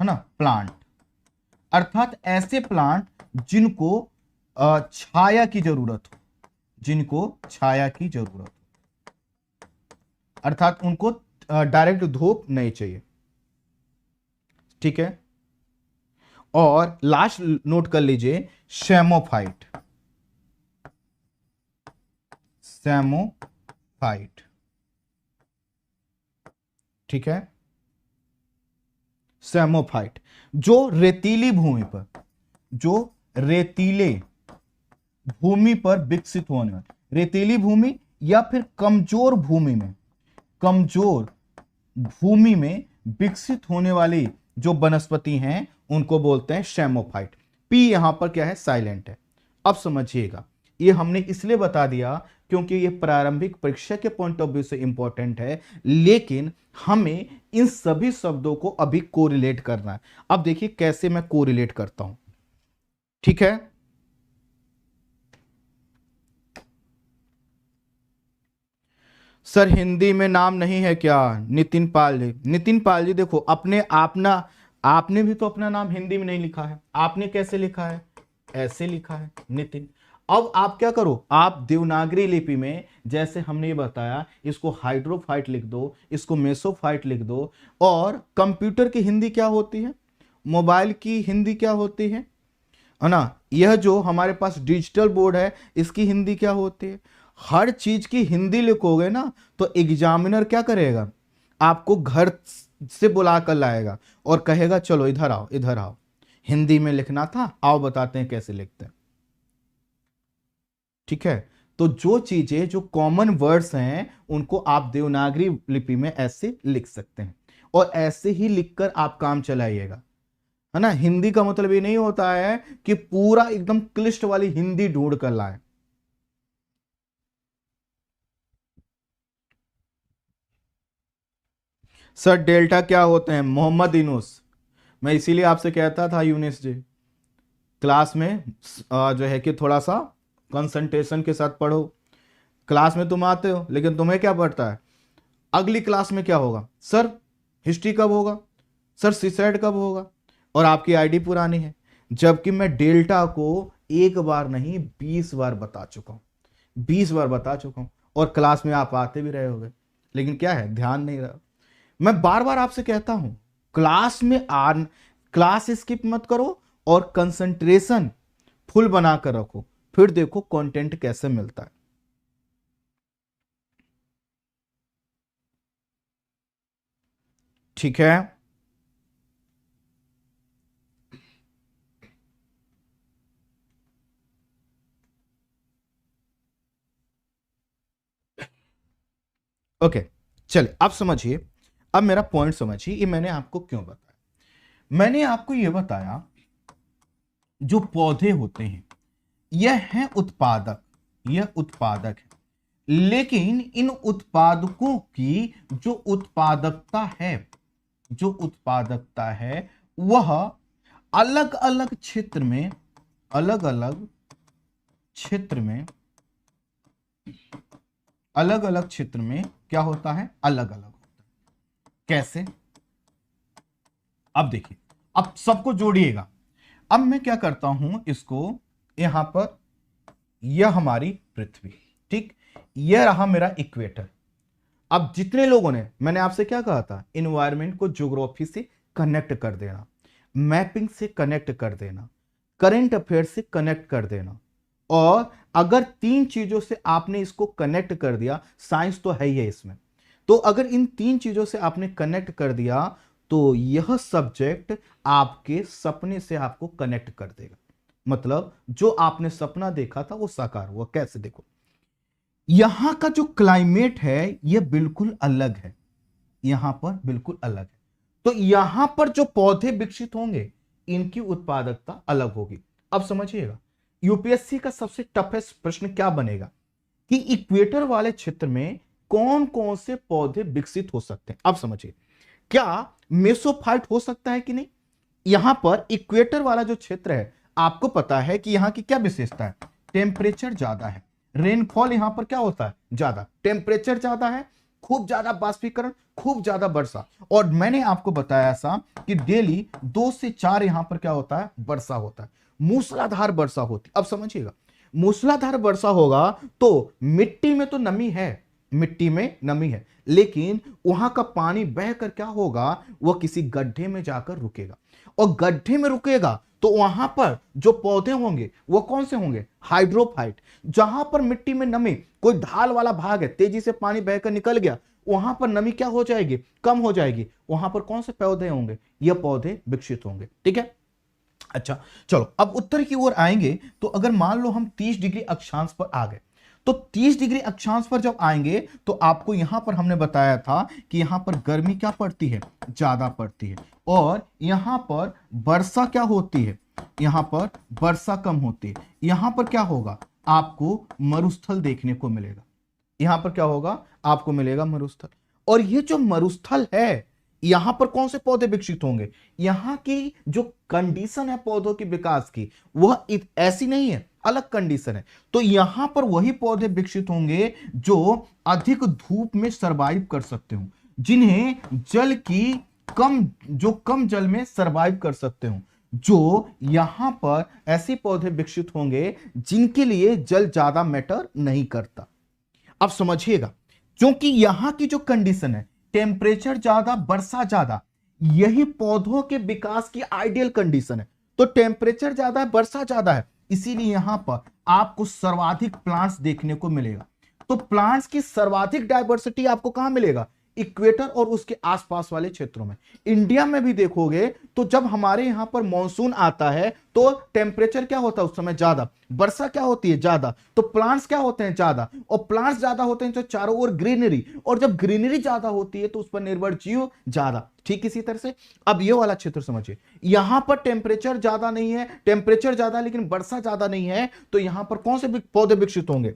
है ना प्लांट, अर्थात ऐसे प्लांट जिनको छाया की जरूरत हो, जिनको छाया की जरूरत हो, अर्थात उनको डायरेक्ट धूप नहीं चाहिए। ठीक है। और लास्ट नोट कर लीजिए सैमोफाइट, सैमोफाइट। ठीक है। सैमोफाइट जो रेतीली भूमि पर, जो रेतीले भूमि पर विकसित होने वाले, रेतीली भूमि या फिर कमजोर भूमि में, कमजोर भूमि में विकसित होने वाली जो वनस्पति हैं उनको बोलते हैं सैमोफाइट। पी यहां पर क्या है, साइलेंट है। अब समझिएगा, ये हमने इसलिए बता दिया क्योंकि ये प्रारंभिक परीक्षा के पॉइंट ऑफ व्यू से इंपॉर्टेंट है, लेकिन हमें इन सभी शब्दों को अभी कोरिलेट करना है। अब देखिए कैसे मैं कोरिलेट करता हूं। ठीक है। सर हिंदी में नाम नहीं है क्या? नितिन पाल जी, नितिन पाल जी देखो अपने आपना, आपने भी तो अपना नाम हिंदी में नहीं लिखा है। आपने कैसे लिखा है? ऐसे लिखा है नितिन। अब आप क्या करो, आप देवनागरी लिपि में जैसे हमने ये बताया, इसको हाइड्रोफाइट लिख दो, इसको मेसोफाइट लिख दो। और कंप्यूटर की हिंदी क्या होती है, मोबाइल की हिंदी क्या होती है ना, यह जो हमारे पास डिजिटल बोर्ड है इसकी हिंदी क्या होती है। हर चीज की हिंदी लिखोगे ना तो एग्जामिनर क्या करेगा, आपको घर से बुला कर लाएगा और कहेगा चलो इधर आओ, इधर आओ, हिंदी में लिखना था, आओ बताते हैं कैसे लिखते हैं। ठीक है। तो जो चीजें जो कॉमन वर्ड्स हैं उनको आप देवनागरी लिपि में ऐसे लिख सकते हैं और ऐसे ही लिखकर आप काम चलाइएगा, है ना। हिंदी का मतलब ये नहीं होता है कि पूरा एकदम क्लिष्ट वाली हिंदी ढूंढ कर लाए। सर डेल्टा क्या होते हैं? मोहम्मद यूनुस, मैं इसीलिए आपसे कहता था यूनिस जी, क्लास में जो है कि थोड़ा सा कंसंट्रेशन के साथ पढ़ो। क्लास में तुम आते हो लेकिन तुम्हें क्या पड़ता है, अगली क्लास में क्या होगा, सर हिस्ट्री कब होगा, सर सुसाइड कब होगा, और आपकी आईडी पुरानी है। जबकि मैं डेल्टा को एक बार नहीं 20 बार बता चुका हूं, 20 बार बता चुका हूं, और क्लास में आप आते भी रहे होगे, लेकिन क्या है ध्यान नहीं रहा। मैं बार बार आपसे कहता हूं क्लास में क्लास स्किप मत करो और कंसंट्रेशन फुल बनाकर रखो, फिर देखो कंटेंट कैसे मिलता है। ठीक है। ओके चलिए अब समझिए, अब मेरा पॉइंट समझिए, ये मैंने आपको क्यों बताया। मैंने आपको यह बताया जो पौधे होते हैं यह है उत्पादक, यह उत्पादक है, लेकिन इन उत्पादकों की जो उत्पादकता है, जो उत्पादकता है वह अलग अलग क्षेत्र में, अलग अलग क्षेत्र में, अलग अलग क्षेत्र में क्या होता है, अलग अलग होता है। कैसे? अब देखिए, अब सबको जोड़िएगा। अब मैं क्या करता हूं, इसको यहां पर, यह हमारी पृथ्वी, ठीक, यह रहा मेरा इक्वेटर। अब जितने लोगों ने, मैंने आपसे क्या कहा था, इन्वायरमेंट को ज्योग्राफी से कनेक्ट कर देना, मैपिंग से कनेक्ट कर देना, करंट अफेयर से कनेक्ट कर देना, और अगर तीन चीजों से आपने इसको कनेक्ट कर दिया, साइंस तो है ही है इसमें, तो अगर इन तीन चीजों से आपने कनेक्ट कर दिया तो यह सब्जेक्ट आपके सपने से आपको कनेक्ट कर देगा। मतलब जो आपने सपना देखा था वो साकार हुआ। कैसे? देखो, यहां का जो क्लाइमेट है यह बिल्कुल अलग है, यहां पर बिल्कुल अलग है, तो यहां पर जो पौधे विकसित होंगे इनकी उत्पादकता अलग होगी। अब समझिएगा, यूपीएससी का सबसे टफेस्ट प्रश्न क्या बनेगा कि इक्वेटर वाले क्षेत्र में कौन कौन से पौधे विकसित हो सकते हैं। अब समझिए, क्या मेसोफाइट हो सकता है कि नहीं। यहां पर इक्वेटर वाला जो क्षेत्र है, आपको पता है कि यहां की क्या विशेषता है, टेम्परेचर ज्यादा है, रेनफॉल यहां पर क्या होता है, ज्यादा, टेम्परेचर ज्यादा है, खूब ज्यादा बाष्पीकरण, खूब ज्यादा वर्षा। और मैंने आपको बताया था कि डेली 2 से 4 यहां पर क्या होता है, वर्षा होता है, मूसलाधार वर्षा होती। अब समझिएगा, मूसलाधार वर्षा होगा तो मिट्टी में तो नमी है, मिट्टी में नमी है, लेकिन वहां का पानी बहकर क्या होगा, वह किसी गड्ढे में जाकर रुकेगा, और गड्ढे में रुकेगा तो वहां पर जो पौधे होंगे वो कौन से होंगे, हाइड्रोफाइट। जहां पर मिट्टी में नमी, कोई ढाल वाला भाग है, तेजी से पानी बहकर निकल गया, वहां पर नमी क्या हो जाएगी, कम हो जाएगी, वहां पर कौन से पौधे होंगे, ये पौधे विकसित होंगे। ठीक है, अच्छा चलो अब उत्तर की ओर आएंगे। तो अगर मान लो हम 30 डिग्री अक्षांश पर आ गए, तो 30 डिग्री अक्षांश पर जब आएंगे तो आपको यहां पर हमने बताया था कि यहां पर गर्मी क्या पड़ती है, ज्यादा पड़ती है, और यहां पर वर्षा क्या होती है, यहां पर वर्षा कम होती है। यहां पर क्या होगा, आपको मरुस्थल देखने को मिलेगा, यहां पर क्या होगा, आपको मिलेगा मरुस्थल। और ये जो मरुस्थल है, यहां पर कौन से पौधे विकसित होंगे, यहां की जो कंडीशन है पौधों के विकास की, वह ऐसी नहीं है, अलग कंडीशन है। तो यहां पर वही पौधे विकसित होंगे जो अधिक धूप में सरवाइव कर सकते हो, जिन्हें जल की कम जल में सरवाइव कर सकते हो। जो यहां पर ऐसे पौधे विकसित होंगे जिनके लिए जल ज्यादा मैटर नहीं करता। अब समझिएगा, क्योंकि यहां की जो कंडीशन है, टेम्परेचर ज्यादा, वर्षा ज्यादा, यही पौधों के विकास की आइडियल कंडीशन है। तो टेम्परेचर ज्यादा है, वर्षा ज्यादा है, इसीलिए यहां पर आपको सर्वाधिक प्लांट्स देखने को मिलेगा। तो प्लांट्स की सर्वाधिक डायवर्सिटी आपको कहां मिलेगा, इक्वेटर और उसके आसपास वाले क्षेत्रों में। इंडिया में भी देखोगे तो जब हमारे यहां पर मॉनसून आता है तो टेम्परेचर क्या होता है उस समय ज्यादा, वर्षा क्या होती है ज्यादा, तो प्लांट्स क्या होते हैं ज्यादा, और प्लांट्स ज्यादा होते हैं तो चारों ओर ग्रीनरी, और जब ग्रीनरी ज्यादा होती है तो उस पर निर्भर जीव ज्यादा। ठीक इसी तरह से अब ये वाला क्षेत्र समझिए, यहां पर टेम्परेचर ज्यादा नहीं है, टेम्परेचर ज्यादा लेकिन वर्षा ज्यादा नहीं है, तो यहां पर कौन से पौधे विकसित होंगे,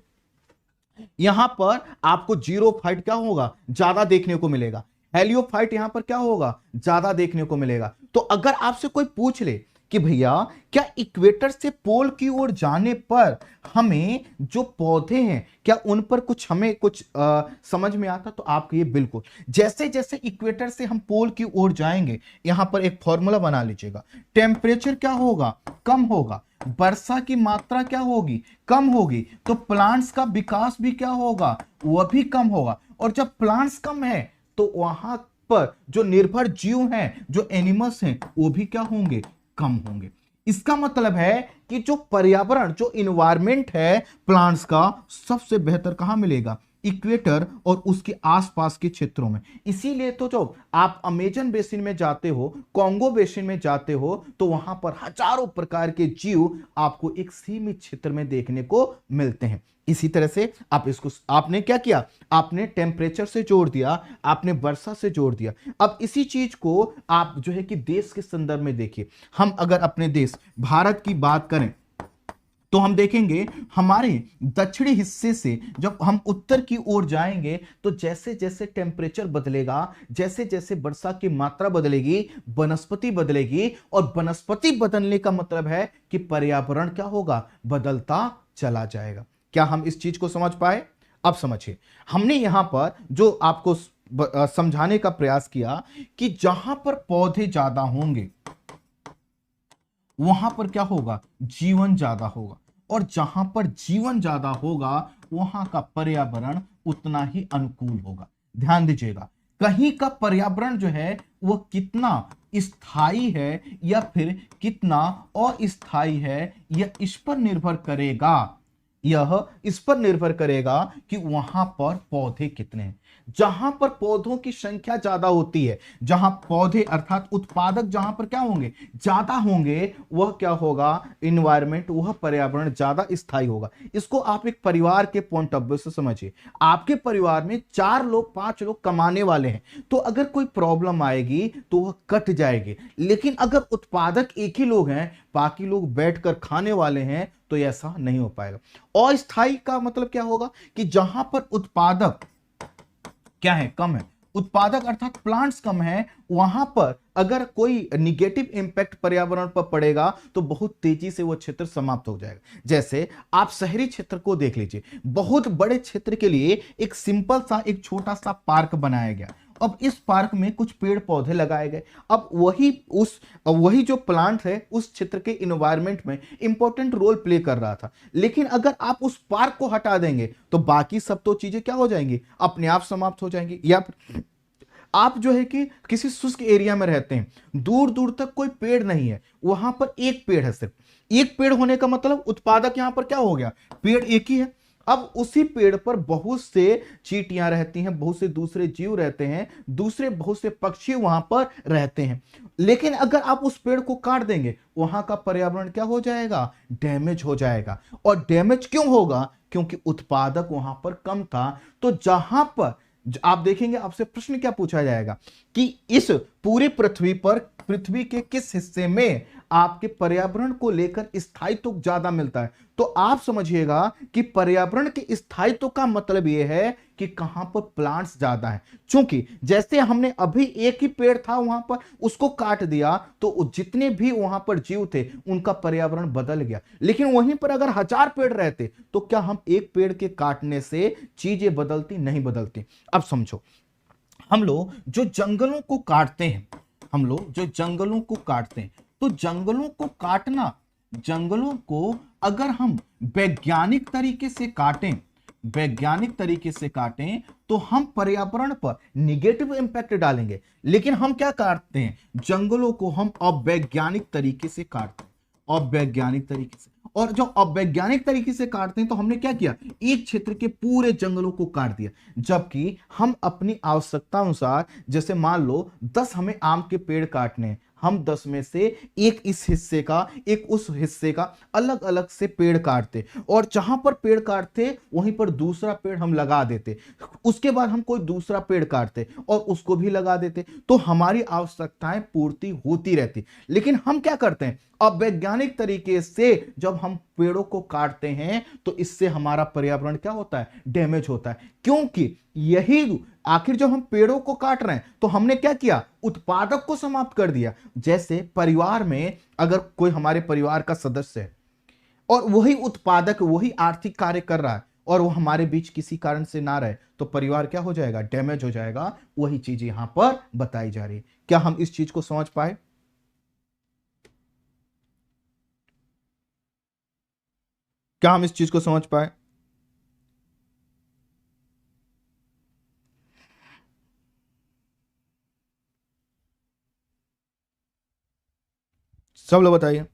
यहां पर आपको जीरोफाइट क्या होगा, ज्यादा देखने को मिलेगा, हेलियोफाइट यहां पर क्या होगा, ज्यादा देखने को मिलेगा। तो अगर आपसे कोई पूछ ले कि भैया क्या इक्वेटर से पोल की ओर जाने पर हमें जो पौधे हैं क्या उन पर कुछ हमें कुछ समझ में आता, तो आप कहिए बिल्कुल। जैसे जैसे इक्वेटर से हम पोल की ओर जाएंगे, यहां पर एक फॉर्मूला बना लीजिएगा, टेम्परेचर क्या होगा, कम होगा, वर्षा की मात्रा क्या होगी, कम होगी, तो प्लांट्स का विकास भी क्या होगा, वह भी कम होगा। और जब प्लांट्स कम है तो वहां पर जो निर्भर जीव हैं, जो एनिमल्स हैं, वो भी क्या होंगे, कम होंगे। इसका मतलब है कि जो पर्यावरण, जो इन्वायरमेंट है प्लांट्स का, सबसे बेहतर कहां मिलेगा, इक्वेटर और उसके आसपास के क्षेत्रों में। इसीलिए तो जो आप अमेजन बेसिन में जाते हो, कॉन्गो बेसिन में जाते हो, तो वहां पर हजारों प्रकार के जीव आपको एक सीमित क्षेत्र में देखने को मिलते हैं। इसी तरह से आप इसको, आपने क्या किया, आपने टेम्परेचर से जोड़ दिया, आपने वर्षा से जोड़ दिया। अब इसी चीज को आप जो है कि देश के संदर्भ में देखिए। हम अगर अपने देश भारत की बात करें तो हम देखेंगे हमारे दक्षिणी हिस्से से जब हम उत्तर की ओर जाएंगे तो जैसे जैसे टेम्परेचर बदलेगा, जैसे जैसे वर्षा की मात्रा बदलेगी, वनस्पति बदलेगी, और वनस्पति बदलने का मतलब है कि पर्यावरण क्या होगा, बदलता चला जाएगा। क्या हम इस चीज को समझ पाए। अब समझिए, हमने यहां पर जो आपको समझाने का प्रयास किया कि जहां पर पौधे ज्यादा होंगे वहां पर क्या होगा, जीवन ज्यादा होगा, और जहां पर जीवन ज्यादा होगा वहां का पर्यावरण उतना ही अनुकूल होगा। ध्यान दीजिएगा, कहीं का पर्यावरण जो है वह कितना स्थायी है या फिर कितना अस्थायी है, यह इस पर निर्भर करेगा, यह इस पर निर्भर करेगा कि वहां पर पौधे कितने हैं। जहां पर पौधों की संख्या ज्यादा होती है, जहां पौधे अर्थात उत्पादक जहां पर क्या होंगे, ज्यादा होंगे, वह क्या होगा, इन्वायरमेंट, वह पर्यावरण ज्यादा स्थायी होगा। इसको आप एक परिवार के पॉइंट ऑफ व्यू से समझिए। आपके परिवार में 4 लोग 5 लोग कमाने वाले हैं, तो अगर कोई प्रॉब्लम आएगी तो वह कट जाएगी। लेकिन अगर उत्पादक एक ही लोग हैं, बाकी लोग बैठकर खाने वाले हैं, तो ऐसा नहीं हो पाएगा। अस्थायी का मतलब क्या होगा कि जहां पर उत्पादक क्या है, कम है। उत्पादक अर्थात प्लांट्स कम है, वहां पर अगर कोई निगेटिव इंपैक्ट पर्यावरण पर पड़ेगा तो बहुत तेजी से वो क्षेत्र समाप्त हो जाएगा। जैसे आप शहरी क्षेत्र को देख लीजिए, बहुत बड़े क्षेत्र के लिए एक सिंपल सा एक छोटा सा पार्क बनाया गया। अब इस पार्क में कुछ पेड़ पौधे लगाए गए। अब वही जो प्लांट है उस क्षेत्र के इन्वायरमेंट में इंपॉर्टेंट रोल प्ले कर रहा था। लेकिन अगर आप उस पार्क को हटा देंगे तो बाकी सब तो चीजें क्या हो जाएंगी, अपने आप समाप्त हो जाएंगी। या फिर आप जो है कि किसी शुष्क एरिया में रहते हैं, दूर दूर तक कोई पेड़ नहीं है, वहां पर एक पेड़ है, सिर्फ एक पेड़ होने का मतलब उत्पादक यहां पर क्या हो गया, पेड़ एक ही है। अब उसी पेड़ पर बहुत से चींटियां रहती हैं, बहुत से दूसरे जीव रहते हैं, दूसरे बहुत से पक्षी वहां पर रहते हैं। लेकिन अगर आप उस पेड़ को काट देंगे, वहां का पर्यावरण क्या हो जाएगा, डैमेज हो जाएगा। और डैमेज क्यों होगा, क्योंकि उत्पादक वहां पर कम था। तो जहां पर आप देखेंगे, आपसे प्रश्न क्या पूछा जाएगा कि इस पूरी पृथ्वी पर पृथ्वी के किस हिस्से में आपके पर्यावरण को लेकर स्थायित्व ज्यादा मिलता है, तो आप समझिएगा कि पर्यावरण के स्थायित्व का मतलब यह है कि कहां पर प्लांट्स ज्यादा है। क्योंकि जैसे हमने अभी एक ही पेड़ था वहां पर, उसको काट दिया तो जितने भी वहां पर जीव थे उनका पर्यावरण बदल गया। लेकिन वहीं पर अगर 1000 पेड़ रहते तो क्या हम एक पेड़ के काटने से चीजें बदलती, नहीं बदलती। अब समझो, हम लोग जो जंगलों को काटते हैं, हम लोग जो जंगलों को काटते हैं, तो जंगलों को काटना, जंगलों को अगर हम वैज्ञानिक तरीके से काटें, वैज्ञानिक तरीके से काटें तो हम पर्यावरण पर निगेटिव इंपैक्ट डालेंगे। लेकिन हम क्या काटते हैं, जंगलों को हम अवैज्ञानिक तरीके से काटते हैं, अवैज्ञानिक तरीके से। और जो अवैज्ञानिक तरीके से काटते हैं तो हमने क्या किया, एक क्षेत्र के पूरे जंगलों को काट दिया। जबकि हम अपनी आवश्यकता अनुसार, जैसे मान लो 10 हमें आम के पेड़ काटने हैं, हम 10 में से एक इस हिस्से का, एक उस हिस्से का अलग अलग से पेड़ काटते, और जहां पर पेड़ काटते वहीं पर दूसरा पेड़ हम लगा देते। उसके बाद हम कोई दूसरा पेड़ काटते और उसको भी लगा देते, तो हमारी आवश्यकताएं पूर्ति होती रहती। लेकिन हम क्या करते हैं, अवैज्ञानिक तरीके से जब हम पेड़ों को काटते हैं तो इससे हमारा पर्यावरण क्या होता है, डैमेज होता है। क्योंकि यही आखिर जब हम पेड़ों को काट रहे हैं तो हमने क्या किया, उत्पादक को समाप्त कर दिया। जैसे परिवार में अगर कोई हमारे परिवार का सदस्य है और वही उत्पादक, वही आर्थिक कार्य कर रहा है और वो हमारे बीच किसी कारण से ना रहे, तो परिवार क्या हो जाएगा, डैमेज हो जाएगा। वही चीज यहां पर बताई जा रही है। क्या हम इस चीज को समझ पाए? क्या हम इस चीज को समझ पाए? सब लोग बताइए।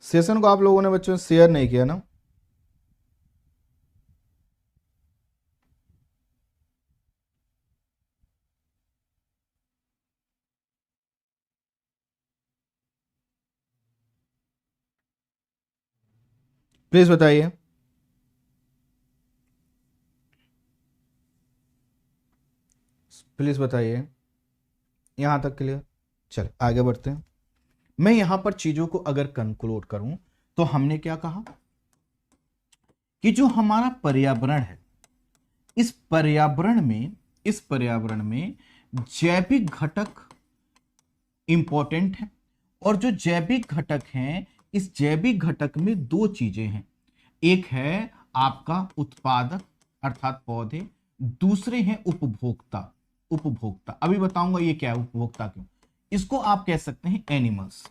सेशन को आप लोगों ने बच्चों शेयर नहीं किया ना? प्लीज बताइए। प्लीज बताइए। यहां तक क्लियर? चल आगे बढ़ते हैं। मैं यहां पर चीजों को अगर कंक्लूड करूं तो हमने क्या कहा कि जो हमारा पर्यावरण है, इस पर्यावरण में, इस पर्यावरण में जैविक घटक इंपॉर्टेंट है। और जो जैविक घटक हैं, इस जैविक घटक में दो चीजें हैं। एक है आपका उत्पादक अर्थात पौधे, दूसरे हैं उपभोक्ता। उपभोक्ता अभी बताऊंगा ये क्या है उपभोक्ता, क्यों। इसको आप कह सकते हैं एनिमल्स,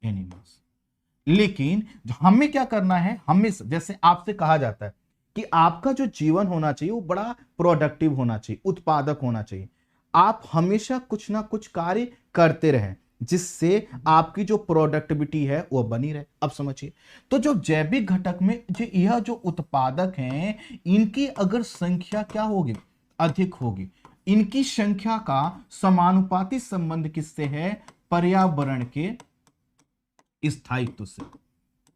एनिमल्स। लेकिन हमें क्या करना है, हमें जैसे आपसे कहा जाता है कि आपका जो जीवन होना चाहिए वो बड़ा प्रोडक्टिव होना चाहिए, उत्पादक होना चाहिए। आप हमेशा कुछ ना कुछ कार्य करते रहें जिससे आपकी जो प्रोडक्टिविटी है वो बनी रहे। अब समझिए, तो जो जैविक घटक में जो यह जो उत्पादक हैं, इनकी अगर संख्या क्या होगी, अधिक होगी। इनकी संख्या का समानुपाती संबंध किससे है, पर्यावरण के स्थायित्व से,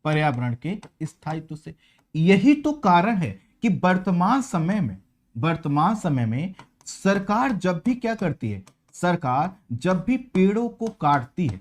पर्यावरण के स्थायित्व से। यही तो कारण है कि वर्तमान समय में, वर्तमान समय में सरकार जब भी क्या करती है, सरकार जब भी पेड़ों को काटती है,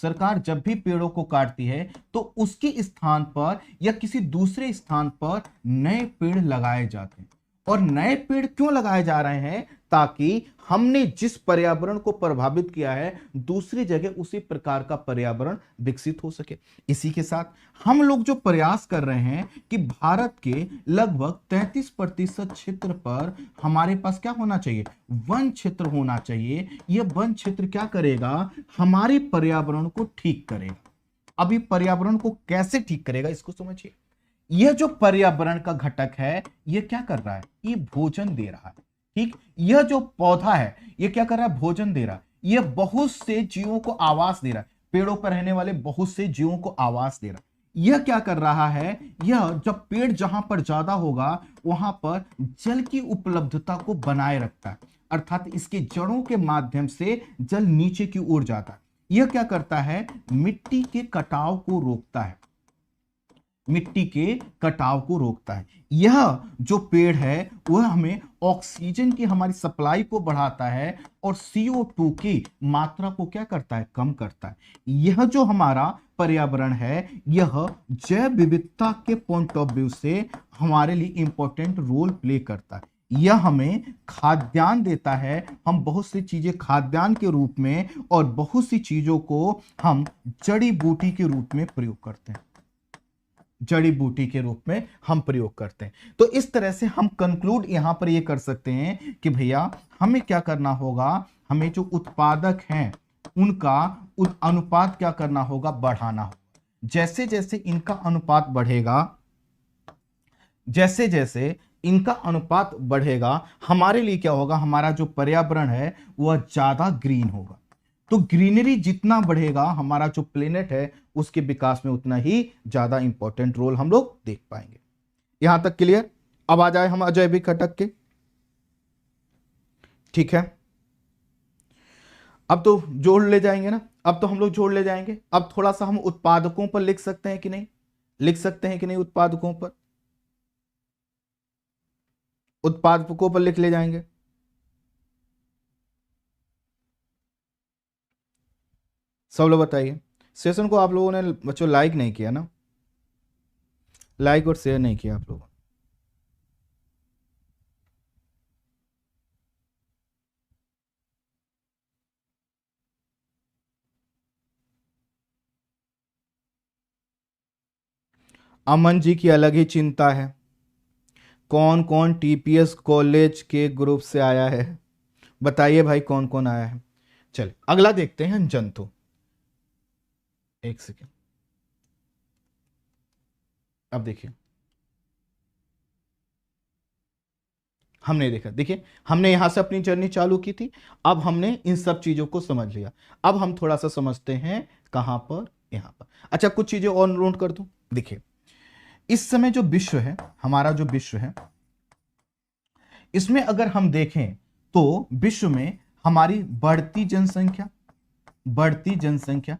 सरकार जब भी पेड़ों को काटती है तो उसके स्थान पर या किसी दूसरे स्थान पर नए पेड़ लगाए जाते हैं। और नए पेड़ क्यों लगाए जा रहे हैं? ताकि हमने जिस पर्यावरण को प्रभावित किया है दूसरी जगह उसी प्रकार का पर्यावरण विकसित हो सके। इसी के साथ हम लोग जो प्रयास कर रहे हैं कि भारत के लगभग 33% क्षेत्र पर हमारे पास क्या होना चाहिए? वन क्षेत्र होना चाहिए। यह वन क्षेत्र क्या करेगा? हमारे पर्यावरण को ठीक करेगा। अभी पर्यावरण को कैसे ठीक करेगा इसको समझिए। यह जो पर्यावरण का घटक है यह क्या कर रहा है? ये भोजन दे रहा है। ठीक, यह जो पौधा है यह क्या कर रहा है? भोजन दे रहा है। यह बहुत से जीवों को आवास दे रहा है। पेड़ों पर रहने वाले बहुत से जीवों को आवास दे रहा है। यह क्या कर रहा है? यह जब पेड़ जहां पर ज्यादा होगा वहां पर जल की उपलब्धता को बनाए रखता है, अर्थात इसके जड़ों के माध्यम से जल नीचे की ओर जाता है। यह क्या करता है? मिट्टी के कटाव को रोकता है। मिट्टी के कटाव को रोकता है। यह जो पेड़ है वह हमें ऑक्सीजन की हमारी सप्लाई को बढ़ाता है और CO2 की मात्रा को क्या करता है? कम करता है। यह जो हमारा पर्यावरण है यह जैव विविधता के पॉइंट ऑफ व्यू से हमारे लिए इंपॉर्टेंट रोल प्ले करता है। यह हमें खाद्यान्न देता है। हम बहुत सी चीजें खाद्यान्न के रूप में और बहुत सी चीजों को हम जड़ी बूटी के रूप में प्रयोग करते हैं। जड़ी बूटी के रूप में हम प्रयोग करते हैं। तो इस तरह से हम कंक्लूड यहां पर ये कर सकते हैं कि भैया हमें क्या करना होगा? हमें जो उत्पादक हैं उनका अनुपात क्या करना होगा? बढ़ाना होगा। जैसे जैसे इनका अनुपात बढ़ेगा, जैसे जैसे इनका अनुपात बढ़ेगा हमारे लिए क्या होगा? हमारा जो पर्यावरण है वह ज्यादा ग्रीन होगा। तो ग्रीनरी जितना बढ़ेगा हमारा जो प्लेनेट है उसके विकास में उतना ही ज्यादा इंपॉर्टेंट रोल हम लोग देख पाएंगे। यहां तक क्लियर? अब आ जाए हम अजैविक घटक के। ठीक है, अब तो जोड़ ले जाएंगे ना, अब तो हम लोग जोड़ ले जाएंगे। अब थोड़ा सा हम उत्पादकों पर लिख सकते हैं कि नहीं? लिख सकते हैं कि नहीं? उत्पादकों पर, उत्पादकों पर लिख ले जाएंगे। सब लोग बताइए। सेशन को आप लोगों ने बच्चों लाइक नहीं किया ना? लाइक और शेयर नहीं किया आप लोगों। अमन जी की अलग ही चिंता है। कौन कौन TPS कॉलेज के ग्रुप से आया है? बताइए भाई कौन कौन आया है। चलिए अगला देखते हैं जंतु। एक सेकेंड, अब देखिए हमने देखा, देखिए हमने यहां से अपनी जर्नी चालू की थी। अब हमने इन सब चीजों को समझ लिया। अब हम थोड़ा सा समझते हैं कहां पर? यहां पर। अच्छा कुछ चीजें और नोट कर दूं। देखिए इस समय जो विश्व है, हमारा जो विश्व है, इसमें अगर हम देखें तो विश्व में हमारी बढ़ती जनसंख्या,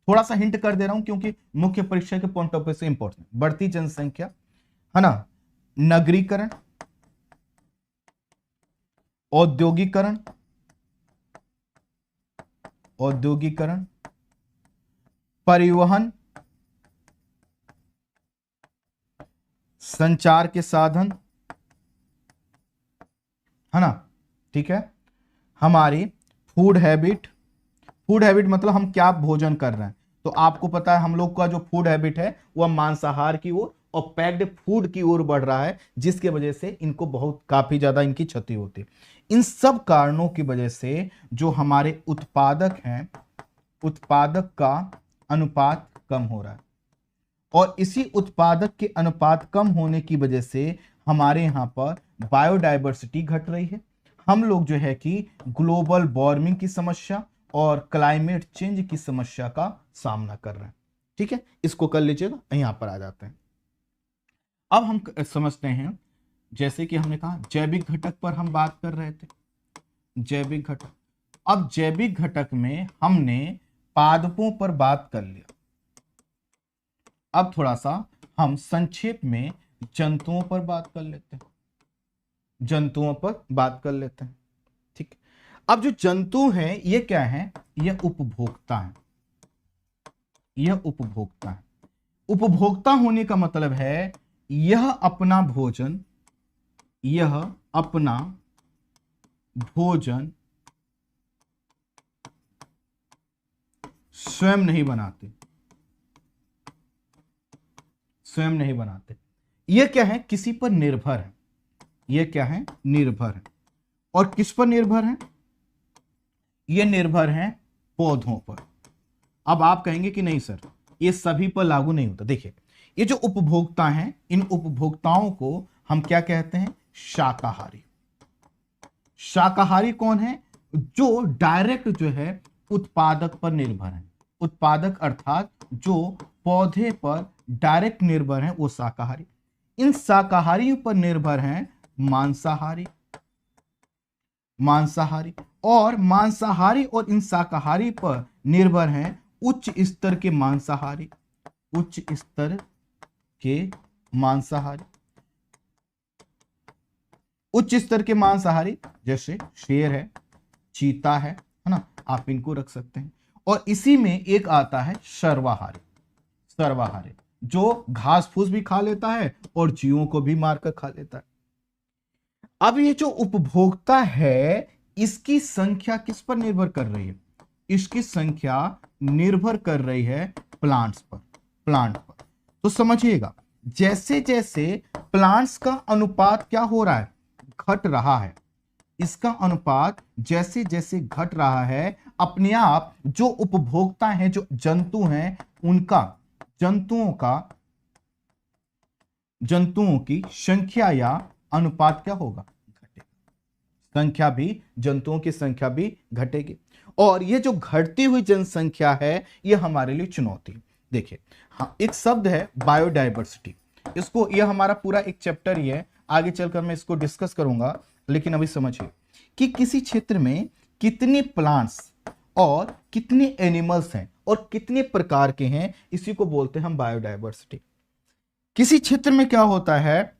थोड़ा सा हिंट कर दे रहा हूं क्योंकि मुख्य परीक्षा के पॉइंट ऑफ व्यू से इंपॉर्टेंट। बढ़ती जनसंख्या है ना, नगरीकरण, औद्योगिकरण, औद्योगिकरण, परिवहन, संचार के साधन, है ना, ठीक है, हमारी फूड हैबिट। फूड हैबिट मतलब हम क्या भोजन कर रहे हैं। तो आपको पता है हम लोग का जो फूड हैबिट है वह मांसाहार की ओर और पैक्ड फूड की ओर बढ़ रहा है, जिसके वजह से इनको बहुत काफी ज्यादा इनकी क्षति होती है। इन सब कारणों की वजह से जो हमारे उत्पादक हैं, उत्पादक का अनुपात कम हो रहा है और इसी उत्पादक के अनुपात कम होने की वजह से हमारे यहां पर बायोडायवर्सिटी घट रही है। हम लोग जो है कि ग्लोबल वार्मिंग की समस्या और क्लाइमेट चेंज की समस्या का सामना कर रहे हैं। ठीक है, इसको कर लीजिएगा। यहां पर आ जाते हैं। अब हम समझते हैं, जैसे कि हमने कहा जैविक घटक पर हम बात कर रहे थे। जैविक घटक, अब जैविक घटक में हमने पादपों पर बात कर लिया। अब थोड़ा सा हम संक्षेप में जंतुओं पर बात कर लेते हैं। जंतुओं पर बात कर लेते हैं। ठीक, अब जो जंतु हैं ये क्या हैं? ये उपभोक्ता हैं। यह उपभोक्ता है। उपभोक्ता होने का मतलब है यह अपना भोजन स्वयं नहीं बनाते, यह क्या है, किसी पर निर्भर है। यह क्या है, निर्भर है। और किस पर निर्भर है, यह निर्भर है पौधों पर। अब आप कहेंगे कि नहीं सर, ये सभी पर लागू नहीं होता। देखिए, ये जो उपभोक्ता हैं, इन उपभोक्ताओं को हम क्या कहते हैं, शाकाहारी। शाकाहारी कौन है, जो डायरेक्ट जो है उत्पादक पर निर्भर है। उत्पादक अर्थात जो पौधे पर डायरेक्ट निर्भर है, वो शाकाहारी। इन शाकाहारियों पर निर्भर हैं मांसाहारी। और मांसाहारी और इन शाकाहारी पर निर्भर हैं उच्च स्तर के मांसाहारी। उच्च स्तर के मांसाहारी जैसे शेर है, चीता है ना, आप इनको रख सकते हैं। और इसी में एक आता है सर्वाहारी, जो घास फूस भी खा लेता है और जीवों को भी मारकर खा लेता है। अब ये जो उपभोक्ता है, इसकी संख्या किस पर निर्भर कर रही है, इसकी संख्या निर्भर कर रही है प्लांट पर। तो समझिएगा, जैसे जैसे प्लांट्स का अनुपात क्या हो रहा है, घट रहा है। इसका अनुपात जैसे जैसे घट रहा है, अपने आप जो उपभोक्ता हैं, जो जंतु हैं, उनका जंतुओं की संख्या या अनुपात क्या होगा, घटेगा। जंतुओं की संख्या भी घटेगी। और ये जो घटती हुई जनसंख्या है, ये हमारे लिए चुनौती। देखिए, हाँ, एक शब्द है बायोडाइवर्सिटी। इसको, यह हमारा पूरा एक चैप्टर ही है, आगे चलकर मैं इसको डिस्कस करूंगा। लेकिन अभी समझिए कि किसी क्षेत्र में कितने प्लांट्स और कितने एनिमल्स हैं और कितने प्रकार के हैं, इसी को बोलते हैं हम बायोडाइवर्सिटी। किसी क्षेत्र में क्या होता है,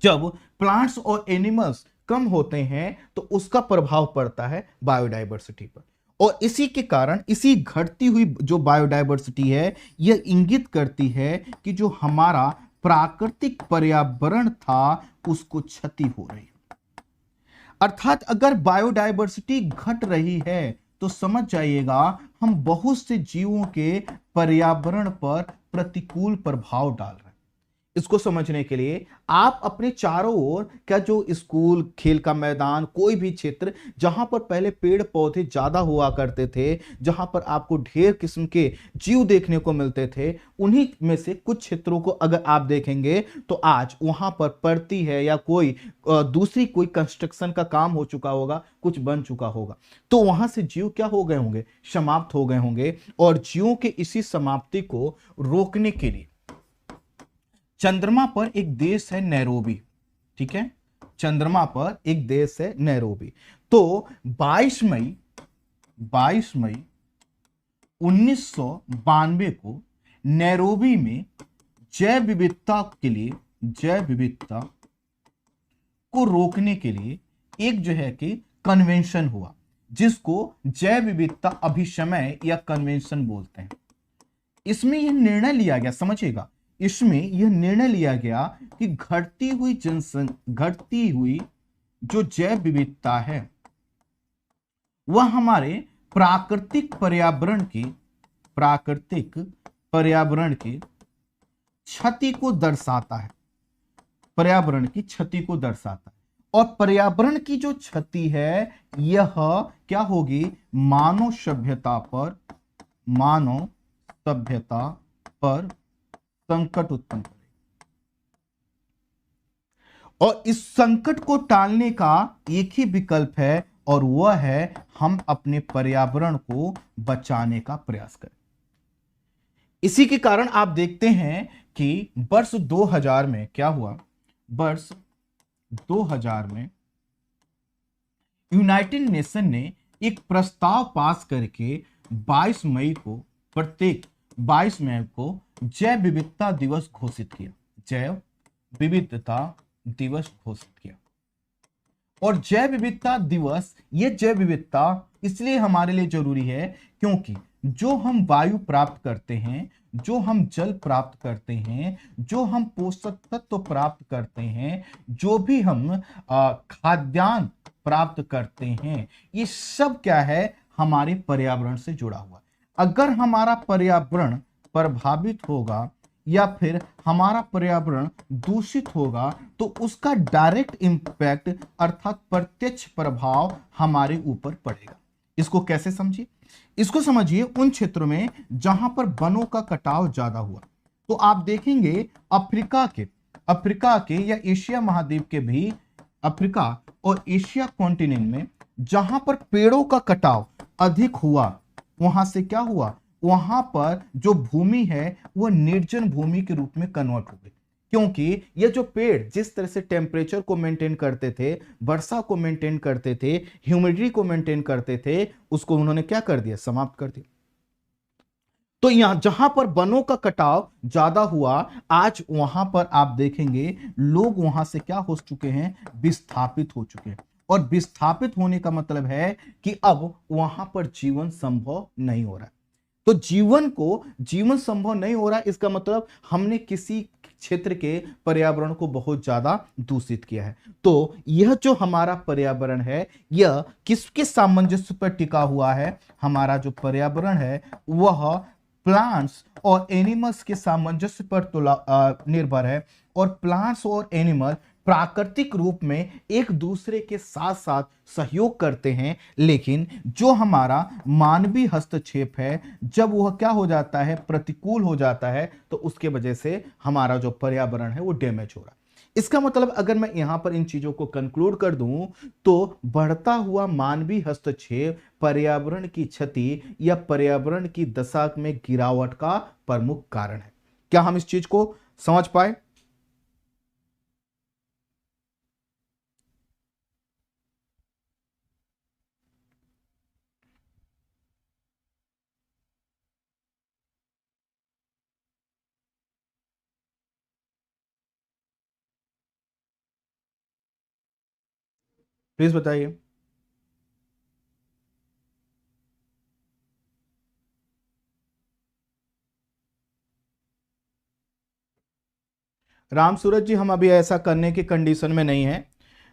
जब प्लांट्स और एनिमल्स कम होते हैं तो उसका प्रभाव पड़ता है बायोडाइवर्सिटी पर। और इसी के कारण, इसी घटती हुई जो बायोडाइवर्सिटी है, यह इंगित करती है कि जो हमारा प्राकृतिक पर्यावरण था, उसको क्षति हो रही है। अर्थात अगर बायोडाइवर्सिटी घट रही है तो समझ जाइएगा हम बहुत से जीवों के पर्यावरण पर प्रतिकूल प्रभाव डाल रहे हैं। इसको समझने के लिए आप अपने चारों ओर, क्या जो स्कूल, खेल का मैदान, कोई भी क्षेत्र जहां पर पहले पेड़ पौधे ज्यादा हुआ करते थे, जहां पर आपको ढेर किस्म के जीव देखने को मिलते थे, उन्हीं में से कुछ क्षेत्रों को अगर आप देखेंगे तो आज वहां पर पड़ती है या कोई दूसरी कोई कंस्ट्रक्शन का काम हो चुका होगा, कुछ बन चुका होगा, तो वहां से जीव क्या हो गए होंगे, समाप्त हो गए होंगे। और जीवों के इसी समाप्ति को रोकने के लिए चंद्रमा पर एक देश है नैरोबी। ठीक है, चंद्रमा पर एक देश है नैरोबी। तो 22 मई 1992 को नैरोबी में जैव विविधता को रोकने के लिए एक जो है कि कन्वेंशन हुआ, जिसको जैव विविधता अभिशमन या कन्वेंशन बोलते हैं। इसमें यह निर्णय लिया गया, समझिएगा, इसमें यह निर्णय लिया गया कि घटती हुई जो जैव विविधता है, वह हमारे प्राकृतिक पर्यावरण की क्षति को दर्शाता है। और पर्यावरण की जो क्षति है, यह क्या होगी, मानव सभ्यता पर संकट उत्पन्न करेगी। और इस संकट को टालने का एक ही विकल्प है, और वह है हम अपने पर्यावरण को बचाने का प्रयास करें। इसी के कारण आप देखते हैं कि वर्ष 2000 में क्या हुआ, वर्ष 2000 में यूनाइटेड नेशन ने एक प्रस्ताव पास करके 22 मई को जैव विविधता दिवस घोषित किया। और जैव विविधता दिवस, यह जैव विविधता इसलिए हमारे लिए जरूरी है क्योंकि जो हम वायु प्राप्त करते हैं, जो हम जल प्राप्त करते हैं, जो हम पोषक तत्व प्राप्त करते हैं, जो भी हम खाद्यान्न प्राप्त करते हैं, ये सब क्या है, हमारे पर्यावरण से जुड़ा हुआ है। अगर हमारा पर्यावरण प्रभावित होगा या फिर हमारा पर्यावरण दूषित होगा तो उसका डायरेक्ट इंपैक्ट अर्थात प्रत्यक्ष प्रभाव हमारे ऊपर पड़ेगा। इसको कैसे समझिए? इसको समझिए उन क्षेत्रों में जहां पर वनों का कटाव ज्यादा हुआ। तो आप देखेंगे अफ्रीका के या एशिया महाद्वीप के भी, अफ्रीका और एशिया कॉन्टिनेंट में जहां पर पेड़ों का कटाव अधिक हुआ, वहां से क्या हुआ, वहां पर जो भूमि है वो निर्जन भूमि के रूप में कन्वर्ट हो गई। क्योंकि ये जो पेड़ जिस तरह से टेम्परेचर को मेंटेन करते थे, वर्षा को मेंटेन करते थे, ह्यूमिडिटी को मेंटेन करते थे, उसको उन्होंने क्या कर दिया, समाप्त कर दिया। तो यहां जहां पर वनों का कटाव ज्यादा हुआ, आज वहां पर आप देखेंगे लोग वहां से क्या हो चुके हैं, विस्थापित हो चुके हैं। और विस्थापित होने का मतलब है कि अब वहां पर जीवन संभव नहीं हो रहा है। तो जीवन संभव नहीं हो रहा, इसका मतलब हमने किसी क्षेत्र के पर्यावरण को बहुत ज्यादा दूषित किया है। तो यह जो हमारा पर्यावरण है, यह किसके सामंजस्य पर टिका हुआ है? हमारा जो पर्यावरण है वह प्लांट्स और एनिमल्स के सामंजस्य पर निर्भर है। और प्लांट्स और एनिमल प्राकृतिक रूप में एक दूसरे के साथ साथ सहयोग करते हैं, लेकिन जो हमारा मानवीय हस्तक्षेप है, जब वह क्या हो जाता है, प्रतिकूल हो जाता है, तो उसके वजह से हमारा जो पर्यावरण है वो डैमेज हो रहा है। इसका मतलब अगर मैं यहां पर इन चीजों को कंक्लूड कर दूं तो बढ़ता हुआ मानवीय हस्तक्षेप पर्यावरण की क्षति या पर्यावरण की दशा में गिरावट का प्रमुख कारण है। क्या हम इस चीज को समझ पाए? प्लीज बताइए। राम सूरज जी, हम अभी ऐसा करने की कंडीशन में नहीं है।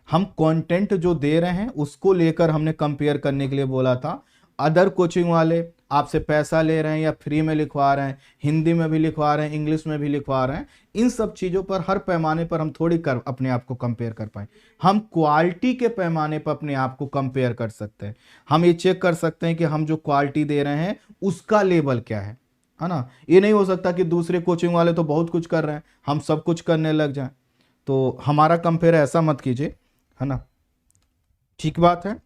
हम कंटेंट जो दे रहे हैं उसको लेकर हमने कंपेयर करने के लिए बोला था। अदर कोचिंग वाले आपसे पैसा ले रहे हैं या फ्री में लिखवा रहे हैं, हिंदी में भी लिखवा रहे हैं, इंग्लिश में भी लिखवा रहे हैं, इन सब चीज़ों पर हर पैमाने पर हम थोड़ी कर अपने आप को कंपेयर कर पाए। हम क्वालिटी के पैमाने पर अपने आप को कंपेयर कर सकते हैं। हम ये चेक कर सकते हैं कि हम जो क्वालिटी दे रहे हैं उसका लेवल क्या है ना। ये नहीं हो सकता कि दूसरे कोचिंग वाले तो बहुत कुछ कर रहे हैं, हम सब कुछ करने लग जाएं। तो हमारा कंपेयर ऐसा मत कीजिए, है ना। ठीक बात है।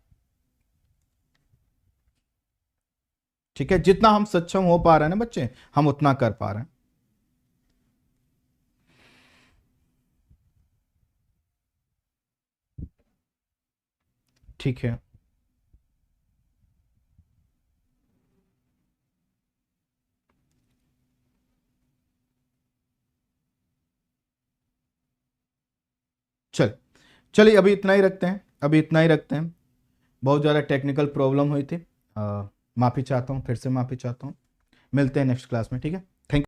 ठीक है, जितना हम सक्षम हो पा रहे हैं ना बच्चे, हम उतना कर पा रहे हैं। ठीक है। चल चलिए अभी इतना ही रखते हैं, अभी इतना ही रखते हैं। बहुत ज़्यादा टेक्निकल प्रॉब्लम हुई थी, माफ़ी चाहता हूँ, फिर से माफ़ी चाहता हूँ। मिलते हैं नेक्स्ट क्लास में, ठीक है।